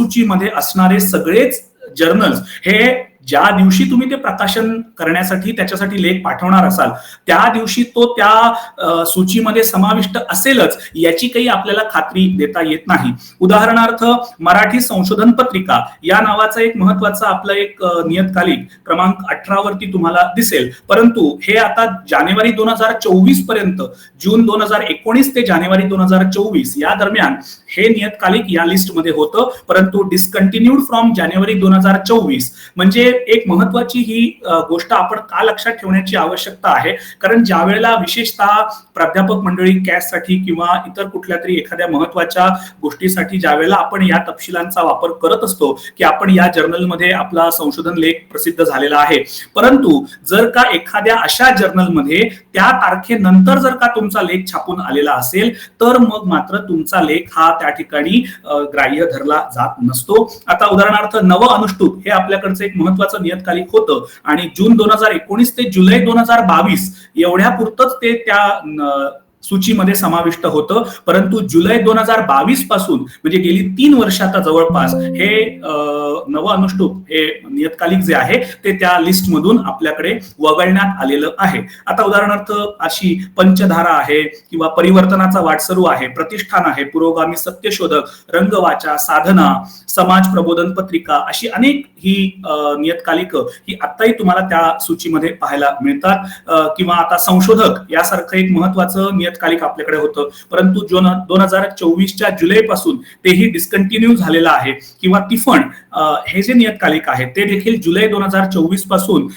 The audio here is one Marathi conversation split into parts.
सूचीमध्ये असणारे सगळेच जर्नल्स हे ज्या दिवशी तुम्ही ते प्रकाशन करण्यासाठी त्याच्यासाठी लेख पाठवणार असाल त्या दिवशी तो त्या सूचीमध्ये समाविष्ट असेलच याची काही आपल्याला खात्री देता येत नाही. उदाहरणार्थ मराठी संशोधन पत्रिका या नावाचा एक महत्वाचा आपला एक नियतकालिक क्रमांक 18 वरती तुम्हाला दिसेल, परंतु हे आता जानेवारी 2024 पर्यंत, जून 2019 ते जानेवारी 2024 या दरम्यान हे नियतकालिक या लिस्टमध्ये होतं, परंतु डिस्कंटिन्यूड फ्रॉम जानेवारी 2024. म्हणजे एक महत्वाची ही गोष्ट आपण का लक्षात ठेवण्याची आवश्यकता आहे, कारण ज्या वेळेला विशेषतः प्राध्यापक मंडळी कॅससाठी किंवा इतर कुठल्या तरी एखाद्या महत्वाच्या गोष्टीसाठी ज्या वेळेला आपण या तपशिलांचा वापर करत असतो की आपण या जर्नलमध्ये आपला संशोधन लेख प्रसिद्ध झालेला आहे, परंतु जर का एखाद्या अशा जर्नलमध्ये त्या तारखेनंतर जर का तुमचा लेख छापून आलेला असेल तर मग मात्र तुमचा लेख हा त्या ठिकाणी ग्राह्य धरला जात नसतो. आता उदाहरणार्थ नव अनुष्टुप हे आपल्याकडचं एक महत्वाचं नियतकालिक होतं आणि जून 2019 ते जुलै 2022 एवढ्या पुरतच ते त्या सूचीमध्ये समाविष्ट होतं, परंतु जुलै 2022 पासून म्हणजे गेली 3 वर्ष आता जवळपास हे नव अनुष्टुप हे नियतकालिक जे आहे ते त्या लिस्ट मधून आपल्याकडे वगळण्यात आलेलं आहे. आता उदाहरणार्थ अशी पंचधारा आहे किंवा परिवर्तनाचा वाटसरू आहे, प्रतिष्ठान आहे, पुरोगामी सत्यशोधक, रंगवाचा, साधना, समाज प्रबोधन पत्रिका अशी अनेक ही नियतकालिक ही आताही तुम्हाला त्या सूचीमध्ये पाहायला मिळतात. किंवा आता संशोधक यासारखं एक महत्वाचं नियतकालिक आपल्याकडे होतं, परंतु 2024च्या जुलै पासून तेही डिस्कंटिन्यू झालेलं आहे. किंवा तिफण हे जे नियतकालिक आहे ते देखील जुलै 2024 पासून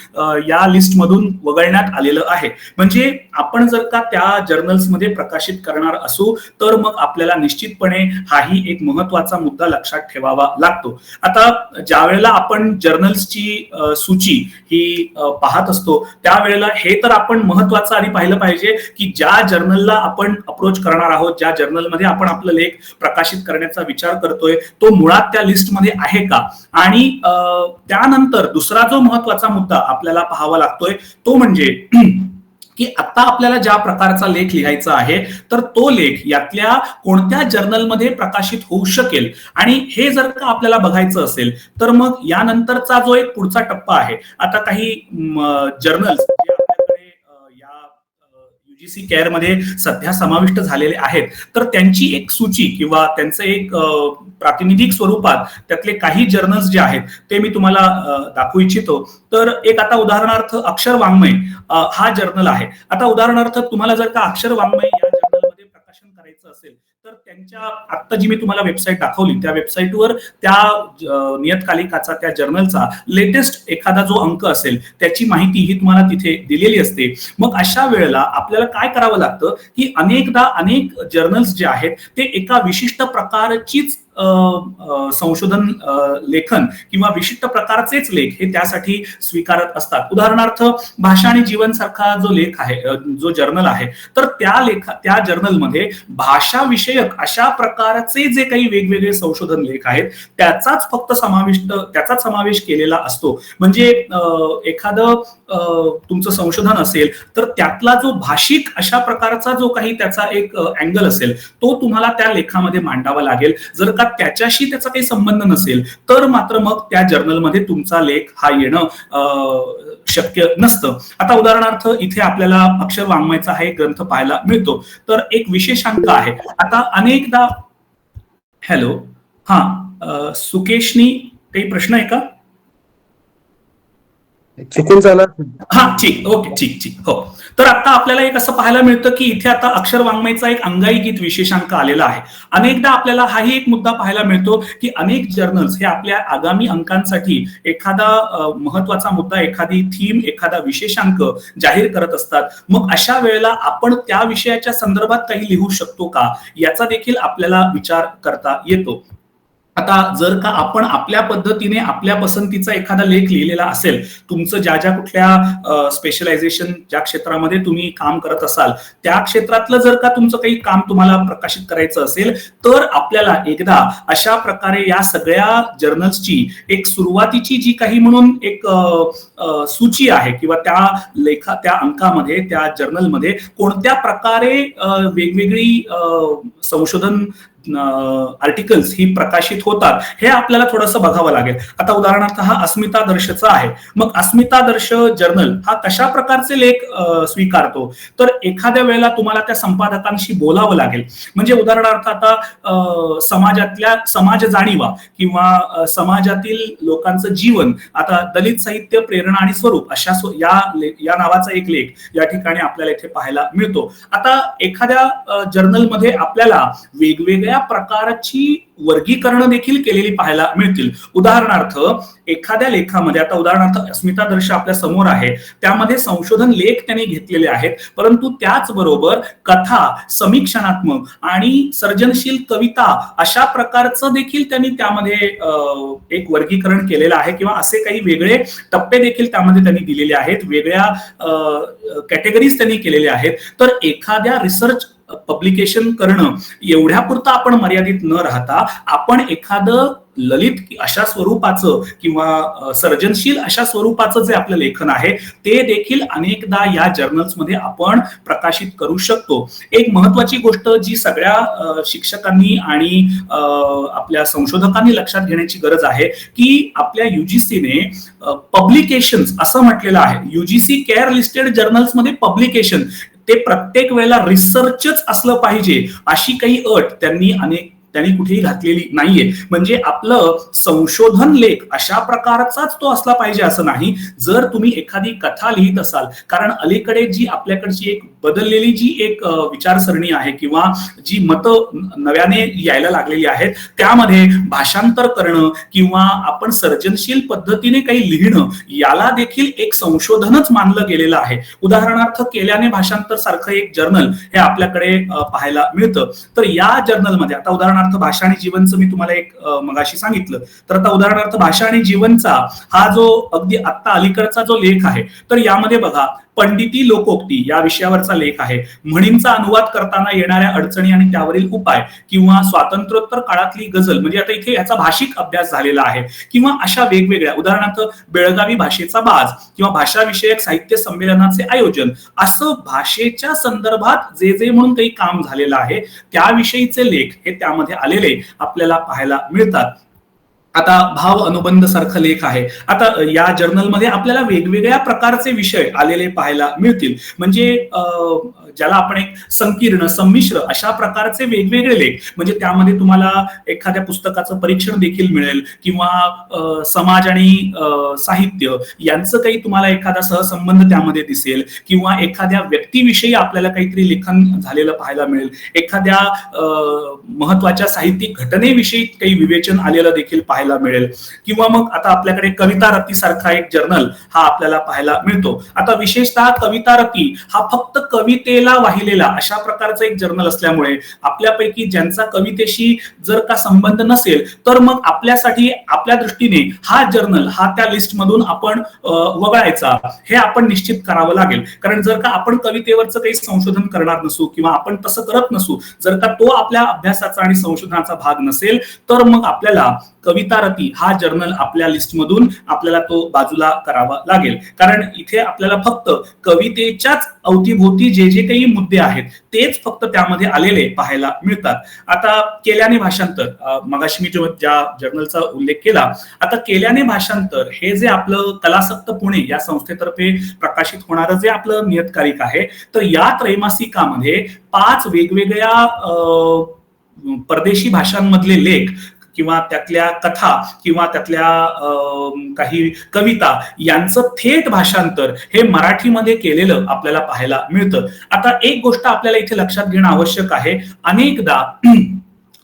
या लिस्ट मधून वगळण्यात आलेलं आहे. म्हणजे आपण जर का त्या जर्नल्स मध्ये प्रकाशित करणार असू तर मग आपल्याला निश्चितपणे हाही एक महत्वाचा मुद्दा लक्षात ठेवावा लागतो. आता ज्या वेळेला आपण जर्नल्सची सूची ही पाहत असतो त्यावेळेला हे तर आपण महत्वाचं आधी पाहिलं पाहिजे की ज्या जर्नलला आपण अप्रोच करणार आहोत, ज्या जर्नलमध्ये आपण आपला लेख प्रकाशित करण्याचा विचार करतोय तो मुळात त्या लिस्टमध्ये आहे का. आणि त्यानंतर दुसरा जो महत्वाचा मुद्दा आपल्याला पाहावा लागतोय तो म्हणजे की आता आपल्याला ज्या प्रकारचा लेख लिहायचा आहे तर तो लेख यातल्या कोणत्या जर्नलमध्ये प्रकाशित होऊ शकेल. आणि हे जर का आपल्याला बघायचं असेल तर मग यानंतरचा जो एक पुढचा टप्पा आहे, आता काही जर्नल्स UGC केअर मध्ये सध्या समाविष्ट झालेले आहेत तर त्यांची एक सूची किंवा त्यांचं एक प्रातिनिधिक स्वरूपात त्यातले काही जर्नल्स जे आहेत ते मी तुम्हाला दाखवू इच्छितो. तर एक आता उदाहरणार्थ अक्षर वाङ्मय हा जर्नल आहे. आता उदाहरणार्थ तुम्हाला जर का अक्षर वाङ्मय या जर्नलमध्ये प्रकाशन करायचं असेल तर त्यांच्या आता जी मी तुम्हाला वेबसाईट दाखवली त्या वेबसाईटवर त्या नियतकालिकाचा त्या जर्नलचा लेटेस्ट एखादा जो अंक असेल त्याची माहिती ही तुम्हाला तिथे दिलेली असते. मग अशा वेळेला आपल्याला काय करावं लागतं की अनेकदा अनेक जर्नल्स जे आहेत ते एका विशिष्ट प्रकारचीच संशोधन लेखन किंवा विशिष्ट प्रकारचेच लेख हे त्यासाठी स्वीकारत असतात. उदाहरणार्थ भाषा आणि जीवन सारखा जो लेख आहे, जो जर्नल आहे, तर त्या जर्नलमध्ये भाषा विषयक अशा प्रकारचे जे काही वेगवेगळे संशोधन लेख आहेत त्याचाच फक्त समावेश केलेला असतो. म्हणजे एखादं तुमचं संशोधन असेल तर त्यातला जो भाषिक अशा प्रकारचा जो काही त्याचा एक अँगल असेल तो तुम्हाला त्या लेखामध्ये मांडावा लागेल. जर का त्याच्याशी त्याचा काही संबंध नसेल तर मात्र मग त्या जर्नलमध्ये तुमचा लेख हा येणं शक्य नसतं. आता उदाहरणार्थ इथे आपल्याला अक्षर वाङ्मयचा हा एक ग्रंथ पाहायला मिळतो. तर एक विशेषांक आहे. आता अनेकदा हॅलो सुकेशनी काही प्रश्न आहे का? चुकून झाला. हा ठीक, ओके, ठीक हो. तर आता आपल्याला एक असं पाहायला मिळतं की इथे आता अक्षर वाङ्मयचा एक अंगाई गीत विशेषांक आलेला आहे. अनेकदा आपल्याला हाही एक मुद्दा पाहायला मिळतो की अनेक जर्नल्स हे आपल्या आगामी अंकांसाठी एखादा महत्वाचा मुद्दा, एखादी थीम, एखादा विशेषांक जाहीर करत असतात. मग अशा वेळेला आपण त्या विषयाच्या संदर्भात काही लिहू शकतो का याचा देखील आपल्याला विचार करता येतो. आता जर का आपण आपल्या पद्धतीने आपल्या पसंतीचा एखादा लेख लिहिलेला असेल, तुमचं ज्या कुठल्या स्पेशलायझेशन ज्या क्षेत्रामध्ये तुम्ही काम करत असाल त्या क्षेत्रातलं जर का तुमचं काही काम तुम्हाला प्रकाशित करायचं असेल तर आपल्याला एकदा अशा प्रकारे या सगळ्या जर्नल्सची एक सुरुवातीची जी काही म्हणून एक सूची आहे किंवा त्या अंकामध्ये त्या जर्नलमध्ये कोणत्या प्रकारे वेगवेगळी संशोधन आर्टिकल्स ही प्रकाशित होतात हे आपल्याला थोडंसं बघावं लागेल. आता उदाहरणार्थ हा अस्मितादर्शचा आहे. मग अस्मितादर्श जर्नल हा कशा प्रकारचे लेख स्वीकारतो, तर एखाद्या वेळेला तुम्हाला त्या संपादकांशी बोलावं लागेल. म्हणजे उदाहरणार्थ आता समाजातल्या समाज जाणीवा किंवा समाजातील लोकांचं जीवन, आता दलित साहित्य प्रेरणा आणि स्वरूप अशा या नावाचा एक लेख या ठिकाणी आपल्याला इथे पाहायला मिळतो. आता एखाद्या जर्नलमध्ये आपल्याला वेगवेगळ्या प्रकारची वर्गीकरण देखील केलेली पाहायला मिळतील. उदाहरणार्थ एखाद्या लेखामध्ये, आता उदाहरणार्थ अस्मितादर्श आपल्या समोर आहे, त्यामध्ये संशोधन लेख त्यांनी घेतलेले आहेत, परंतु त्याचबरोबर कथा, समीक्षणात्मक आणि सर्जनशील कविता अशा प्रकारचं देखील त्यांनी त्यामध्ये एक वर्गीकरण केलेलं आहे किंवा असे काही वेगळे टप्पे देखील त्यामध्ये त्यांनी दिलेले आहेत, वेगळ्या कॅटेगरीज त्यांनी केलेल्या आहेत. तर एखाद्या रिसर्च पब्लिकेशन करणं एवढ्यापुरतं आपण मर्यादित न राहता आपण एखादं ललित अशा स्वरूपाचं किंवा सर्जनशील अशा स्वरूपाचं जे आपलं लेखन आहे ते देखील अनेकदा या जर्नल्समध्ये आपण प्रकाशित करू शकतो. एक महत्वाची गोष्ट जी सगळ्या शिक्षकांनी आणि आपल्या संशोधकांनी लक्षात घेण्याची गरज आहे की आपल्या युजीसीने पब्लिकेशन्स असं म्हटलेलं आहे. युजीसी केअर लिस्टेड जर्नल्समध्ये पब्लिकेशन ते प्रत्येक वेळेला रिसर्चच असलं पाहिजे अशी काही अट त्यांनी कुठेही घातलेली नाहीये. म्हणजे आपलं संशोधन लेख अशा प्रकारचाच तो असला पाहिजे असं नाही. जर तुम्ही एखादी कथा लिहित असाल, कारण अलीकडे जी आपल्याकडची एक बदललेली जी एक विचारसरणी आहे किंवा जी मतं नव्याने यायला लागलेली आहेत, त्यामध्ये भाषांतर करणं किंवा आपण सर्जनशील पद्धतीने काही लिहिणं याला देखील एक संशोधनच मानलं गेलेलं आहे. उदाहरणार्थ केल्याने भाषांतर सारखं एक जर्नल हे आपल्याकडे पाहायला मिळतं. तर या जर्नलमध्ये आता उदाहरणार्थ भाषा आणि जीवनचं मी तुम्हाला एक मगाशी सांगितलं, तर आता उदाहरणार्थ भाषा आणि जीवनचा हा जो अगदी आत्ता अलीकडचा जो लेख आहे, तर यामध्ये बघा पंडिती लोकोक्ती या विषयावरचा लेख आहे. म्हणींचा अनुवाद करताना येणाऱ्या अडचणी आणि त्यावरील उपाय किंवा स्वातंत्र्योत्तर काळातली गझल, म्हणजे आता इथे याचा भाषिक अभ्यास झालेला आहे. किंवा अशा वेगवेगळ्या उदाहरणार्थ बेळगावी भाषेचा बाज किंवा भाषा विषयक साहित्य संमेलनाचे आयोजन, असं भाषेच्या संदर्भात जे म्हणून काही काम झालेलं आहे त्याविषयीचे लेख हे त्यामध्ये आलेले आपल्याला पाहायला मिळतात. आता भाव अनुबंध सारखं लेख आहे. आता या जर्नलमध्ये आपल्याला वेगवेगळ्या प्रकारचे विषय आलेले पाहायला मिळतील. म्हणजे ज्याला आपण एक संकीर्ण संमिश्र अशा प्रकारचे वेगवेगळे लेख, म्हणजे त्यामध्ये तुम्हाला एखाद्या पुस्तकाचं परीक्षण देखील मिळेल किंवा समाज आणि साहित्य यांचं काही तुम्हाला एखादा सहसंबंध त्यामध्ये दिसेल किंवा एखाद्या व्यक्तीविषयी आपल्याला काहीतरी लेखन झालेलं पाहायला मिळेल, एखाद्या महत्वाच्या साहित्यिक घटनेविषयी काही विवेचन आलेलं देखील पाहायला मिळेल. किंवा मग आता आपल्याकडे कविता रती सारखा एक जर्नल हा आपल्याला पाहायला मिळतो. आता विशेषतः कविता रती हा फक्त कवितेला वाहिलेला अशा प्रकारचा एक जर्नल असल्यामुळे आपल्यापैकी ज्यांचा कवितेशी जर का संबंध नसेल तर मग आपल्यासाठी आपल्या दृष्टीने हा जर्नल हा त्या लिस्ट मधून आपण वगळायचा हे आपण निश्चित करावं लागेल. कारण जर का आपण कवितेवरचं काही संशोधन करणार नसू किंवा आपण तसं करत नसू, जर का तो आपल्या अभ्यासाचा आणि संशोधनाचा भाग नसेल तर मग आपल्याला कविता रती हा जर्नल आपल्या लिस्टमधून आपल्याला तो बाजूला करावा लागेल. कारण इथे आपल्याला फक्त कवितेच्याच अवतीभोवती जे काही मुद्दे आहेत तेच फक्त त्यामध्ये आलेले पाहायला मिळतात. आता केल्याने भाषांतर, मगाशी मी ज्या जर्नलचा उल्लेख केला, आता केल्याने भाषांतर हे जे आपलं कलासक्त पुणे या संस्थेतर्फे प्रकाशित होणारं जे आपलं नियतकालिक आहे, तर या त्रैमासिकामध्ये 5 वेगवेगळ्या परदेशी भाषांमधले लेख किंवा त्यातल्या कथा किंवा त्यातल्या काही कविता यांचं थेट भाषांतर हे मराठीमध्ये केलेलं आपल्याला पाहायला मिळतं. आता एक गोष्ट आपल्याला इथे लक्षात घेणं आवश्यक आहे, अनेकदा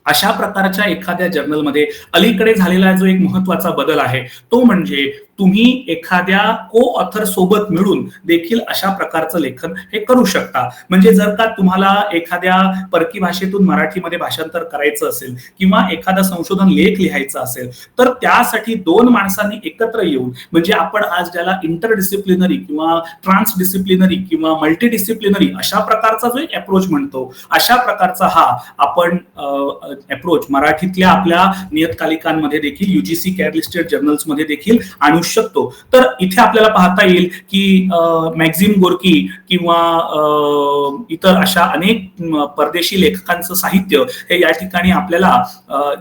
अशा प्रकारच्या एखाद्या जर्नलमध्ये अलीकडे झालेला जो एक महत्वाचा बदल आहे तो म्हणजे तुम्ही एखाद्या को ऑथर सोबत मिळून देखील अशा प्रकारचं लेखन हे करू शकता. म्हणजे जर का तुम्हाला एखाद्या परकी भाषेतून मराठीमध्ये भाषांतर करायचं असेल किंवा एखादा संशोधन लेख लिहायचा असेल तर त्यासाठी 2 माणसांनी एकत्र येऊन, म्हणजे आपण आज ज्याला इंटरडिसिप्लिनरी किंवा ट्रान्सडिसिप्लिनरी किंवा मल्टीडिसिप्लिनरी अशा प्रकारचा जो एक अप्रोच म्हणतो, अशा प्रकारचा हा आपण अप्रोच मराठीतल्या आपल्या नियतकालिकांमध्ये देखील, युजीसी केअर लिस्टेड जर्नल्स मध्ये देखील आणू शकतो. तर इथे आपल्याला पाहता येईल की मॅक्झिम गोर्की किंवा इतर अशा अनेक परदेशी लेखकांचं साहित्य हे या ठिकाणी आपल्याला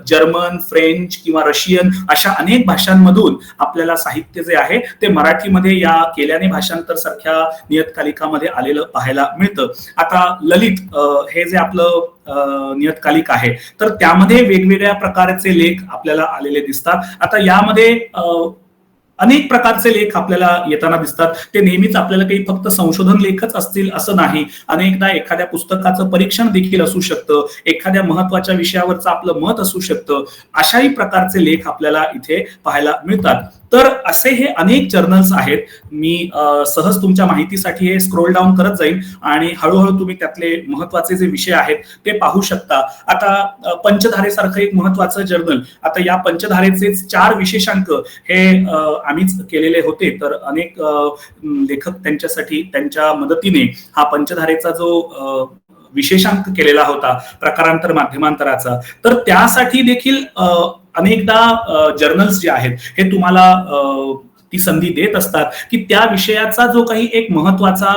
जर्मन, फ्रेंच किंवा रशियन अशा अनेक भाषांमधून आपल्याला साहित्य जे आहे ते मराठीमध्ये या केल्याने भाषांतर सारख्या नियतकालिकामध्ये आलेलं पाहायला मिळतं. आता ललित हे जे आपलं नियतकालिक आहे तर त्यामध्ये वेगवेगळ्या प्रकारचे लेख आपल्याला आलेले दिसतात. आता यामध्ये अनेक प्रकारचे लेख आपल्याला येताना दिसतात. ते नेहमीच आपल्याला काही फक्त संशोधन लेखच असतील असं नाही. अनेकदा एखाद्या पुस्तकाचं परीक्षण देखील असू शकतं, एखाद्या महत्वाच्या विषयावरचं आपलं मत असू शकतं. अशाही प्रकारचे लेख आपल्याला इथे पाहायला मिळतात. तर असे हे अनेक जर्नल्स आहेत. मी सहज तुमच्या माहितीसाठी हे स्क्रोल डाऊन करत जाईन आणि हळूहळू तुम्ही त्यातले महत्वाचे जे विषय आहेत ते पाहू शकता. आता पंचधारेसारखं एक महत्वाचं जर्नल, आता या पंचधारेचे 4 विशेषांक हे आम्हीच केलेले होते. तर अनेक लेखक त्यांच्यासाठी त्यांच्या मदतीने हा पंचधारेचा जो विशेषांक केलेला होता प्रकारांतर माध्यमांतराचा, तर त्यासाठी देखील अनेकदा जर्नल्स जे आहेत हे तुम्हाला ती संधी देत असतात की त्या विषयाचा जो काही एक महत्वाचा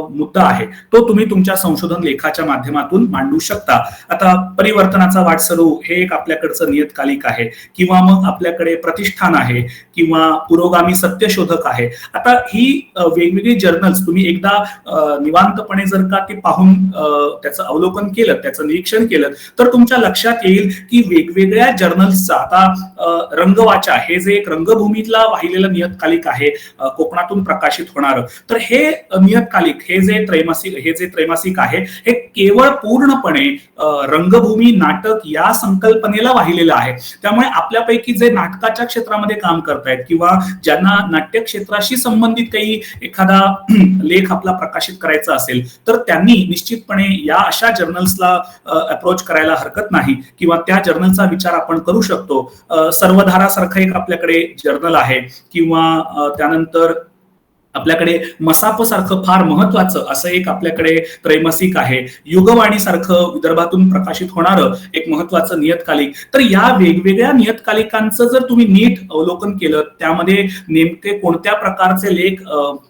मुद्दा आहे तो तुम्ही तुमच्या संशोधन लेखाच्या माध्यमातून मांडू शकता. आता परिवर्तनाचा वाटसरू हे एक आपल्याकडचं नियतकालिक आहे, किंवा मग आपल्याकडे प्रतिष्ठान आहे, किंवा पुरोगामी सत्यशोधक आहे. आता ही वेगवेगळी जर्नल्स तुम्ही एकदा निवांतपणे जर का ते पाहून त्याचं अवलोकन केलं, त्याचं निरीक्षण केलं, तर तुमच्या लक्षात येईल की वेगवेगळ्या जर्नल्सचा आता रंगवाचा हे जे एक रंगभूमीतला वाहिलेलं नियतकालिक आहे कोकणातून प्रकाशित होणार, तर हे नियतकालिक हे जे त्रैमासिक आहे हे केवळ पूर्णपणे रंगभूमी नाटक या संकल्पनेला वाहिलेलं आहे. त्यामुळे आपल्यापैकी जे नाटकाच्या क्षेत्रामध्ये काम करतायत किंवा ज्यांना नाट्य क्षेत्राशी संबंधित काही एखादा लेख आपला प्रकाशित करायचा असेल तर त्यांनी निश्चितपणे या अशा जर्नल्सला अप्रोच करायला हरकत नाही, किंवा त्या जर्नलचा विचार आपण करू शकतो. सर्वधारा सारखं एक आपल्याकडे जर्नल आहे, किंवा त्यानंतर आपल्याकडे मसाप सारखं फार महत्वाचं असं एक आपल्याकडे त्रैमासिक आहे. युगवाणी सारखं विदर्भातून प्रकाशित होणारं एक महत्वाचं नियतकालिक. तर या वेगवेगळ्या नियतकालिकांचं जर तुम्ही नीट अवलोकन केलं, त्यामध्ये नेमके कोणत्या प्रकारचे लेख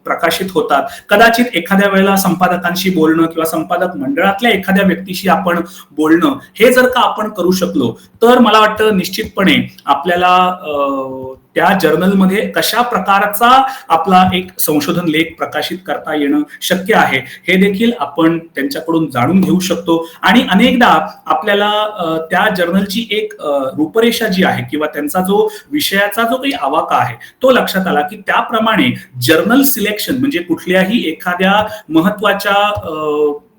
प्रकाशित होतात, कदाचित एखाद्या वेळेला संपादकांशी बोलणं किंवा संपादक मंडळातल्या एखाद्या व्यक्तीशी आपण बोलणं, हे जर का आपण करू शकलो तर मला वाटतं निश्चितपणे आपल्याला त्या जर्नलमध्ये कशा प्रकारचा आपला एक संशोधन लेख प्रकाशित करता येणं शक्य आहे हे देखील आपण त्यांच्याकडून जाणून घेऊ शकतो. आणि अनेकदा आपल्याला त्या जर्नलची एक रूपरेषा जी आहे किंवा त्यांचा जो विषयाचा जो काही आवाका आहे तो लक्षात आला की त्याप्रमाणे जर्नल सिलेक्शन म्हणजे कुठल्याही एखाद्या महत्वाच्या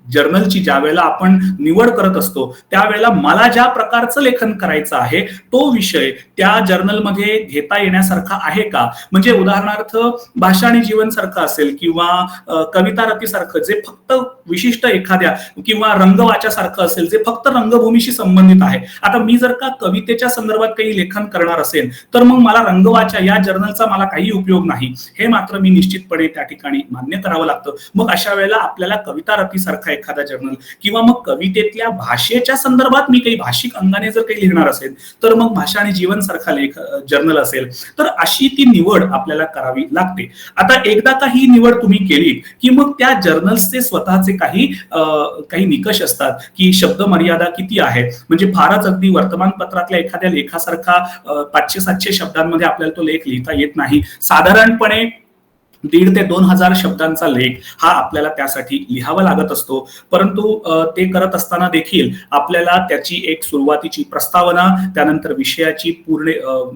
जर्नलची ज्या वेळेला आपण निवड करत असतो त्यावेळेला मला ज्या प्रकारचं लेखन करायचं आहे तो विषय त्या जर्नलमध्ये घेता येण्यासारखा आहे का. म्हणजे उदाहरणार्थ भाषा आणि जीवन सारखं असेल, किंवा कविता रतीसारखं जे फक्त विशिष्ट एखाद्या, किंवा रंगवाच्यासारखं असेल जे फक्त रंगभूमीशी संबंधित आहे. आता मी जर का कवितेच्या संदर्भात काही लेखन करणार असेल तर मग मला रंगवाच्या या जर्नलचा मला काही उपयोग नाही, हे मात्र मी निश्चितपणे त्या ठिकाणी मान्य करावं लागतं. मग अशा वेळेला आपल्याला कविता रतीसारखा एखादा जर्नल, किंवा मग कवितेतल्या भाषेच्या संदर्भात मी काही भाषिक अंगाने जर काही लिहिणार असेल तर मग भाषा आणि जीवन सारखा लेख जर्नल असेल, तर अशी ती निवड आपल्याला करावी लागते. आता एकदा का ही निवड तुम्ही केली की मग त्या जर्नल्सचे स्वतःचे काही निकष असतात की शब्द मर्यादा किती आहे. म्हणजे फारच अगदी वर्तमानपत्रातल्या एखाद्या लेखासारखा 500-700 शब्दांमध्ये आपल्याला तो लेख लिहिता येत नाही. साधारणपणे 1,500 ते 2,000 शब्दांचा लेख हा आपल्याला त्यासाठी लिहावा लागत असतो. परंतु ते करत असताना देखील आपल्याला त्याची एक सुरुवातीची प्रस्तावना, त्यानंतर विषयाची पूर्ण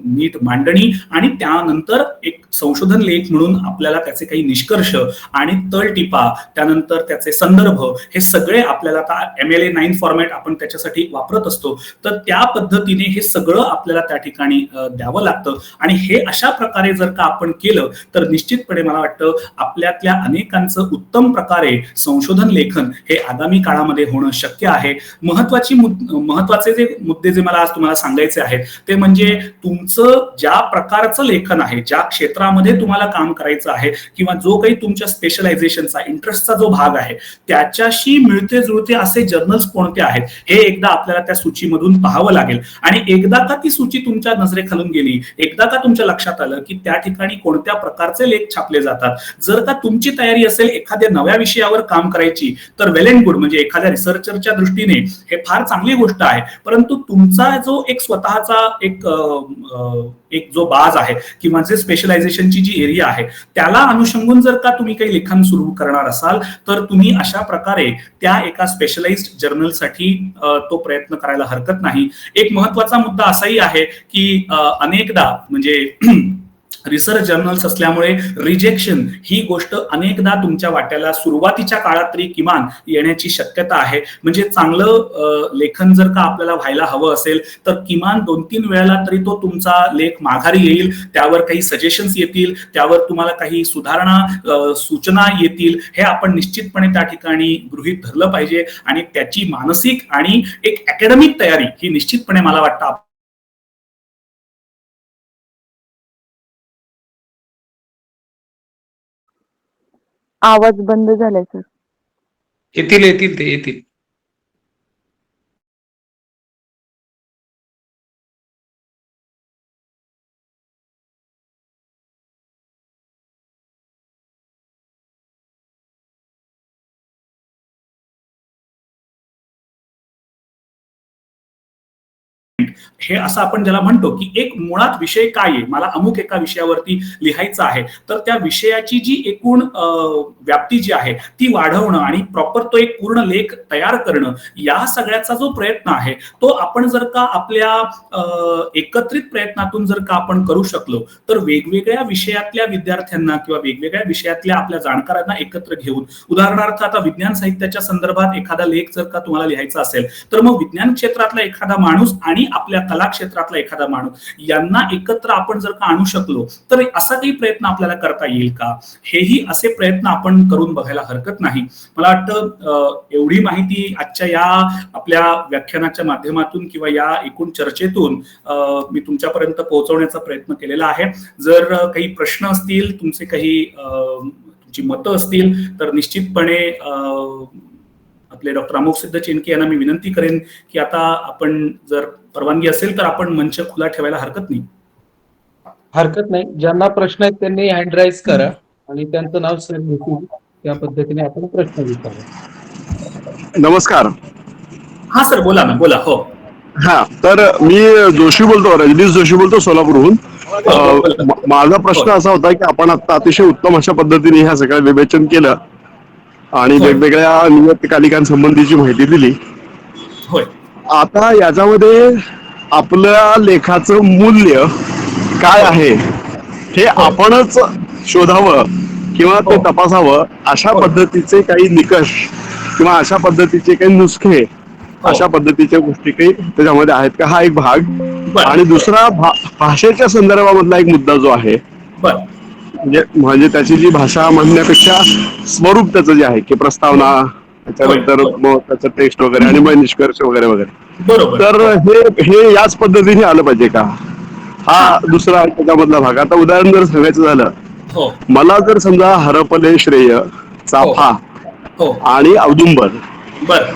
नीट मांडणी, आणि त्यानंतर एक संशोधन लेख म्हणून आपल्याला त्याचे काही निष्कर्ष आणि तळटीपा, त्यानंतर त्याचे संदर्भ, हे सगळे आपल्याला आता MLA 9 फॉर्मॅट आपण त्याच्यासाठी वापरत असतो. तर त्या पद्धतीने हे सगळं आपल्याला त्या ठिकाणी द्यावं लागतं. आणि हे अशा प्रकारे जर का आपण केलं तर निश्चितपणे मला वाटतं आपल्यातल्या अनेकांचं उत्तम प्रकारे संशोधन लेखन हे आगामी काळामध्ये होणं शक्य आहे. महत्वाचे जे मुद्दे जे मला आज तुम्हाला सांगायचे आहेत ते म्हणजे तुमचं ज्या प्रकारचं लेखन आहे, ज्या क्षेत्रामध्ये तुम्हाला काम करायचं आहे किंवा जो काही तुमच्या स्पेशलायझेशनचा इंटरेस्टचा जो भाग आहे त्याच्याशी मिळते जुळते असे जर्नल्स कोणते आहेत हे एकदा आपल्याला त्या सूचीमधून पाहावं लागेल. आणि एकदा का ती सूची तुमच्या नजरेखालून गेली, एकदा का तुमच्या लक्षात आलं की त्या ठिकाणी कोणत्या प्रकारचे लेख छापले जातात, जर का तुमची तयारी असेल एखाद्या नव्या विषयावर काम करायची तर वेल अँड गुड, म्हणजे एखाद्या रिसर्चरच्या दृष्टीने हे फार चांगली गोष्ट आहे. परंतु तुमचा जो एक स्वतःचा एक जो बाज आहे किंवा जे स्पेशलायझेशनची जी एरिया आहे त्याला अनुषंगून जर का तुम्ही काही लेखन सुरू करणार असाल तर तुम्ही अशा प्रकारे त्या एका स्पेशलाइज्ड जर्नलसाठी तो प्रयत्न करायला हरकत नाही. एक महत्वाचा मुद्दा असाही आहे की अनेकदा म्हणजे रिसर्च जर्नल्स असल्यामुळे रिजेक्शन ही गोष्ट अनेकदा तुमच्या वाट्याला सुरुवातीच्या काळात तरी किमान येण्याची शक्यता आहे. म्हणजे चांगलं लेखन जर का आपल्याला व्हायला हवं असेल तर किमान 2-3 वेळेला तरी तो तुमचा लेख माघारी येईल, त्यावर काही सजेशन्स येतील, त्यावर तुम्हाला काही सुधारणा सूचना येतील, हे आपण निश्चितपणे त्या ठिकाणी गृहीत धरलं पाहिजे. आणि त्याची मानसिक आणि एक अकॅडमिक तयारी ही निश्चितपणे मला वाटतं. आवाज बंद झालाय सर. येतील. हे असं आपण ज्याला म्हणतो की एक मुळात विषय काय आहे, मला अमुक एका विषयावरती लिहायचं आहे, तर त्या विषयाची जी एकूण व्याप्ती जी आहे ती वाढवणं आणि प्रॉपर तो एक पूर्ण लेख तयार करणं, या सगळ्याचा जो प्रयत्न आहे तो आपण जर का आपल्या एकत्रित प्रयत्नातून जर का आपण करू शकलो तर वेगवेगळ्या विषयातल्या विद्यार्थ्यांना किंवा वेगवेगळ्या विषयातल्या आपल्या जाणकारांना एकत्र घेऊन, उदाहरणार्थ आता विज्ञान साहित्याच्या संदर्भात एखादा लेख जर का तुम्हाला लिहायचा असेल तर मग विज्ञान क्षेत्रातला एखादा माणूस आणि आपल्या कला क्षेत्रातला एखादा माणूस यांना एकत्र आपण जर का आणू शकलो तर असा काही प्रयत्न आपल्याला करता येईल का, हेही असे प्रयत्न आपण करून बघायला हरकत नाही. मला वाटतं एवढी माहिती आजच्या या आपल्या व्याख्यानाच्या माध्यमातून किंवा या एकूण चर्चेतून मी तुमच्यापर्यंत पोहोचवण्याचा प्रयत्न केलेला आहे. जर काही प्रश्न असतील, तुमचे काही तुमची मतं असतील तर निश्चितपणे आपले डॉक्टर अमोघ सिद्ध चेनके यांना मी विनंती करेन की आता आपण जर परवानगी असेल तर आपण मंच खुला ठेवायला हरकत नाही. ज्यांना प्रश्न आहेत त्यांनी हँड राईज करा आणि त्यांचं नाव सर घेतील, त्या पद्धतीने आपण प्रश्न विचारू. नमस्कार. हा सर, बोला ना, बोला. हो, हा, तर मी जोशी बोलतो, रजनीश जोशी बोलतो सोलापूरहून. माझा प्रश्न असा होता की आपण आता अतिशय उत्तम अशा पद्धतीने ह्या सगळं विवेचन केलं आणि वेगवेगळ्या नियतकालिकांसंबंधीची माहिती दिली. आता याच्यामध्ये आपल्या लेखाचं मूल्य काय आहे हे आपणच शोधावं किंवा ते तपासावं, अशा पद्धतीचे काही निकष किंवा अशा पद्धतीचे काही नुसखे, अशा पद्धतीच्या गोष्टी काही त्याच्यामध्ये आहेत का, हा एक भाग. आणि दुसरा भाषेच्या संदर्भामधला एक मुद्दा जो आहे, म्हणजे त्याची जी भाषा म्हणण्यापेक्षा स्वरूप त्याचं जे आहे की प्रस्तावना, त्याच्यानंतर मग त्याचं टेक्स्ट वगैरे आणि मग निष्कर्ष वगैरे वगैरे, तर हे याच पद्धतीने आलं पाहिजे का, हा दुसरा त्याच्यामधला भाग. आता उदाहरण जर सांगायचं झालं, मला जर समजा हरपले श्रेय, चाफा आणि औदुंबर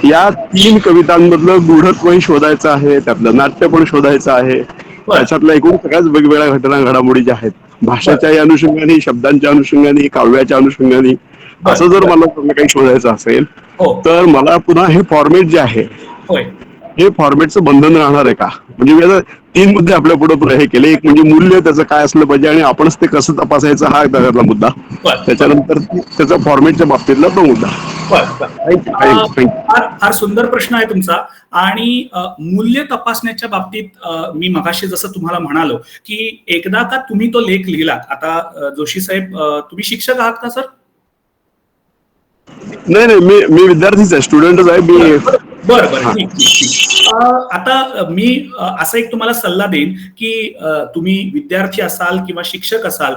या 3 कवितांमधलं गूढत्वही शोधायचं आहे, त्यातलं नाट्य पण शोधायचं आहे, त्याच्यातल्या एकूण सगळ्याच वेगवेगळ्या घटना घडामोडी ज्या आहेत भाषेच्या अनुषंगाने, शब्दांच्या अनुषंगाने, काव्याच्या अनुषंगाने, असं जर मला काही शोधायचं असेल तर मला पुन्हा हे फॉर्मेट जे आहे हे फॉर्मेटचं बंधन राहणार आहे का? म्हणजे 3 मुद्दे आपल्या पुढे हे केले. एक म्हणजे मूल्य त्याचं काय असलं पाहिजे आणि आपणच ते कसं तपासायचं, हा त्याच्यातला मुद्दा. त्याच्यानंतर त्याचा फॉर्मेटच्या बाबतीतला तो मुद्दा. फार सुंदर प्रश्न आहे तुमचा. आणि मूल्य तपासण्याच्या बाबतीत मी मगाशी जसं तुम्हाला म्हणालो की एकदा का तुम्ही तो लेख लिहिला, आता जोशी साहेब तुम्ही शिक्षक आहात का सर? नाही, मी विद्यार्थीच आहे, स्टुडंटच आहे. मी बरं बरं, ठीक ठीक ठीक. आता मी असा एक तुम्हाला सल्ला देईन की तुम्ही विद्यार्थी असाल किंवा शिक्षक असाल,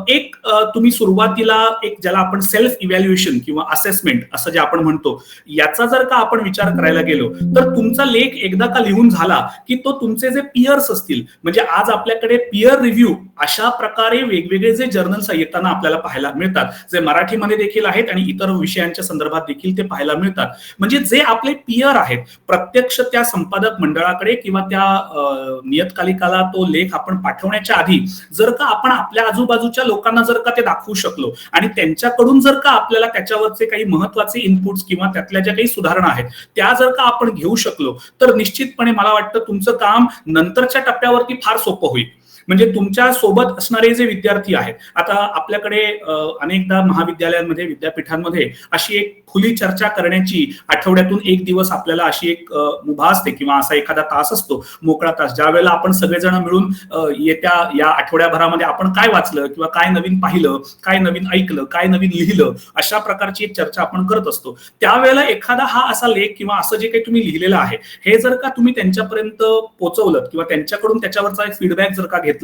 एक तुम्ही सुरुवातीला एक ज्याला आपण सेल्फ इव्हॅल्युएशन किंवा असेसमेंट असं जे आपण म्हणतो, याचा जर का आपण विचार करायला गेलो तर तुमचा लेख एकदा का लिहून झाला की तो तुमचे जे पियर्स असतील, म्हणजे आज आपल्याकडे पियर रिव्ह्यू अशा प्रकारे वेगवेगळे जे जर्नल्स येताना आपल्याला पाहायला मिळतात, जे मराठीमध्ये देखील आहेत आणि इतर विषयांच्या संदर्भात देखील ते पाहायला मिळतात. म्हणजे जे आपले पियर आहेत, प्रत्यक्ष त्या संपादक मंडळाकडे किंवा त्या नियतकालिकाला तो लेख आपण पाठवण्याच्या आधी जर का आपण आपल्या आजूबाजूच्या लोकांना जर का ते दाखवू शकलो आणि त्यांच्याकडून जर का आपल्याला त्याच्यावरचे काही महत्वाचे इनपुट्स किंवा त्यातल्या ज्या काही सुधारणा आहेत त्या जर का आपण घेऊ शकलो तर निश्चितपणे मला वाटतं तुमचं काम नंतरच्या टप्प्यावरती फार सोपं होईल. म्हणजे तुमच्या सोबत असणारे जे विद्यार्थी आहेत, आता आपल्याकडे अनेकदा महाविद्यालयांमध्ये विद्यापीठांमध्ये अशी एक खुली चर्चा करण्याची आठवड्यातून एक दिवस आपल्याला अशी एक मुभा असते किंवा असा एखादा तास असतो, मोकळा तास, ज्या वेळेला आपण सगळेजण मिळून येत्या या आठवड्याभरामध्ये आपण काय वाचलं किंवा काय नवीन पाहिलं, काय नवीन ऐकलं, काय नवीन लिहिलं, अशा प्रकारची एक चर्चा आपण करत असतो. त्यावेळेला एखादा हा असा लेख किंवा असं जे काही तुम्ही लिहिलेलं आहे हे जर का तुम्ही त्यांच्यापर्यंत पोहोचवलं किंवा त्यांच्याकडून त्याच्यावरचा एक फीडबॅक जर का घेतला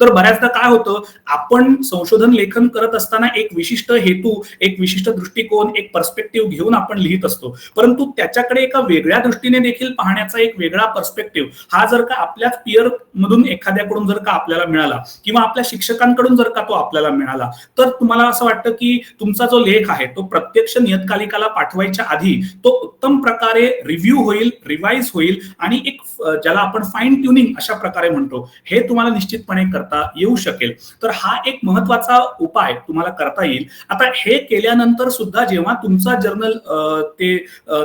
तर बऱ्याचदा काय होतं, आपण संशोधन लेखन करत असताना एक विशिष्ट हेतू, एक विशिष्ट दृष्टिकोन, एक पर्स्पेक्टिव्ह घेऊन आपण लिहित असतो, परंतु त्याच्याकडे एका वेगळ्या दृष्टीने देखील पाहण्याचा एक वेगळा पर्स्पेक्टिव्ह हा जर का आपल्याच पियर मधून एखाद्याकडून जर का आपल्याला मिळाला किंवा आपल्या शिक्षकांकडून जर का तो आपल्याला मिळाला तर तुम्हाला असं वाटतं की तुमचा जो लेख आहे तो प्रत्यक्ष नियतकालिकाला पाठवायच्या आधी तो उत्तम प्रकारे रिव्ह्यू होईल, रिवाइज होईल आणि एक ज्याला आपण फाईन ट्युनिंग अशा प्रकारे म्हणतो, हे तुम्हाला निश्चितपणे करता येऊ शकेल. तर हा एक महत्वाचा उपाय तुम्हाला करता येईल. आता हे केल्यानंतर सुद्धा जेव्हा तुमचा जर्नल ते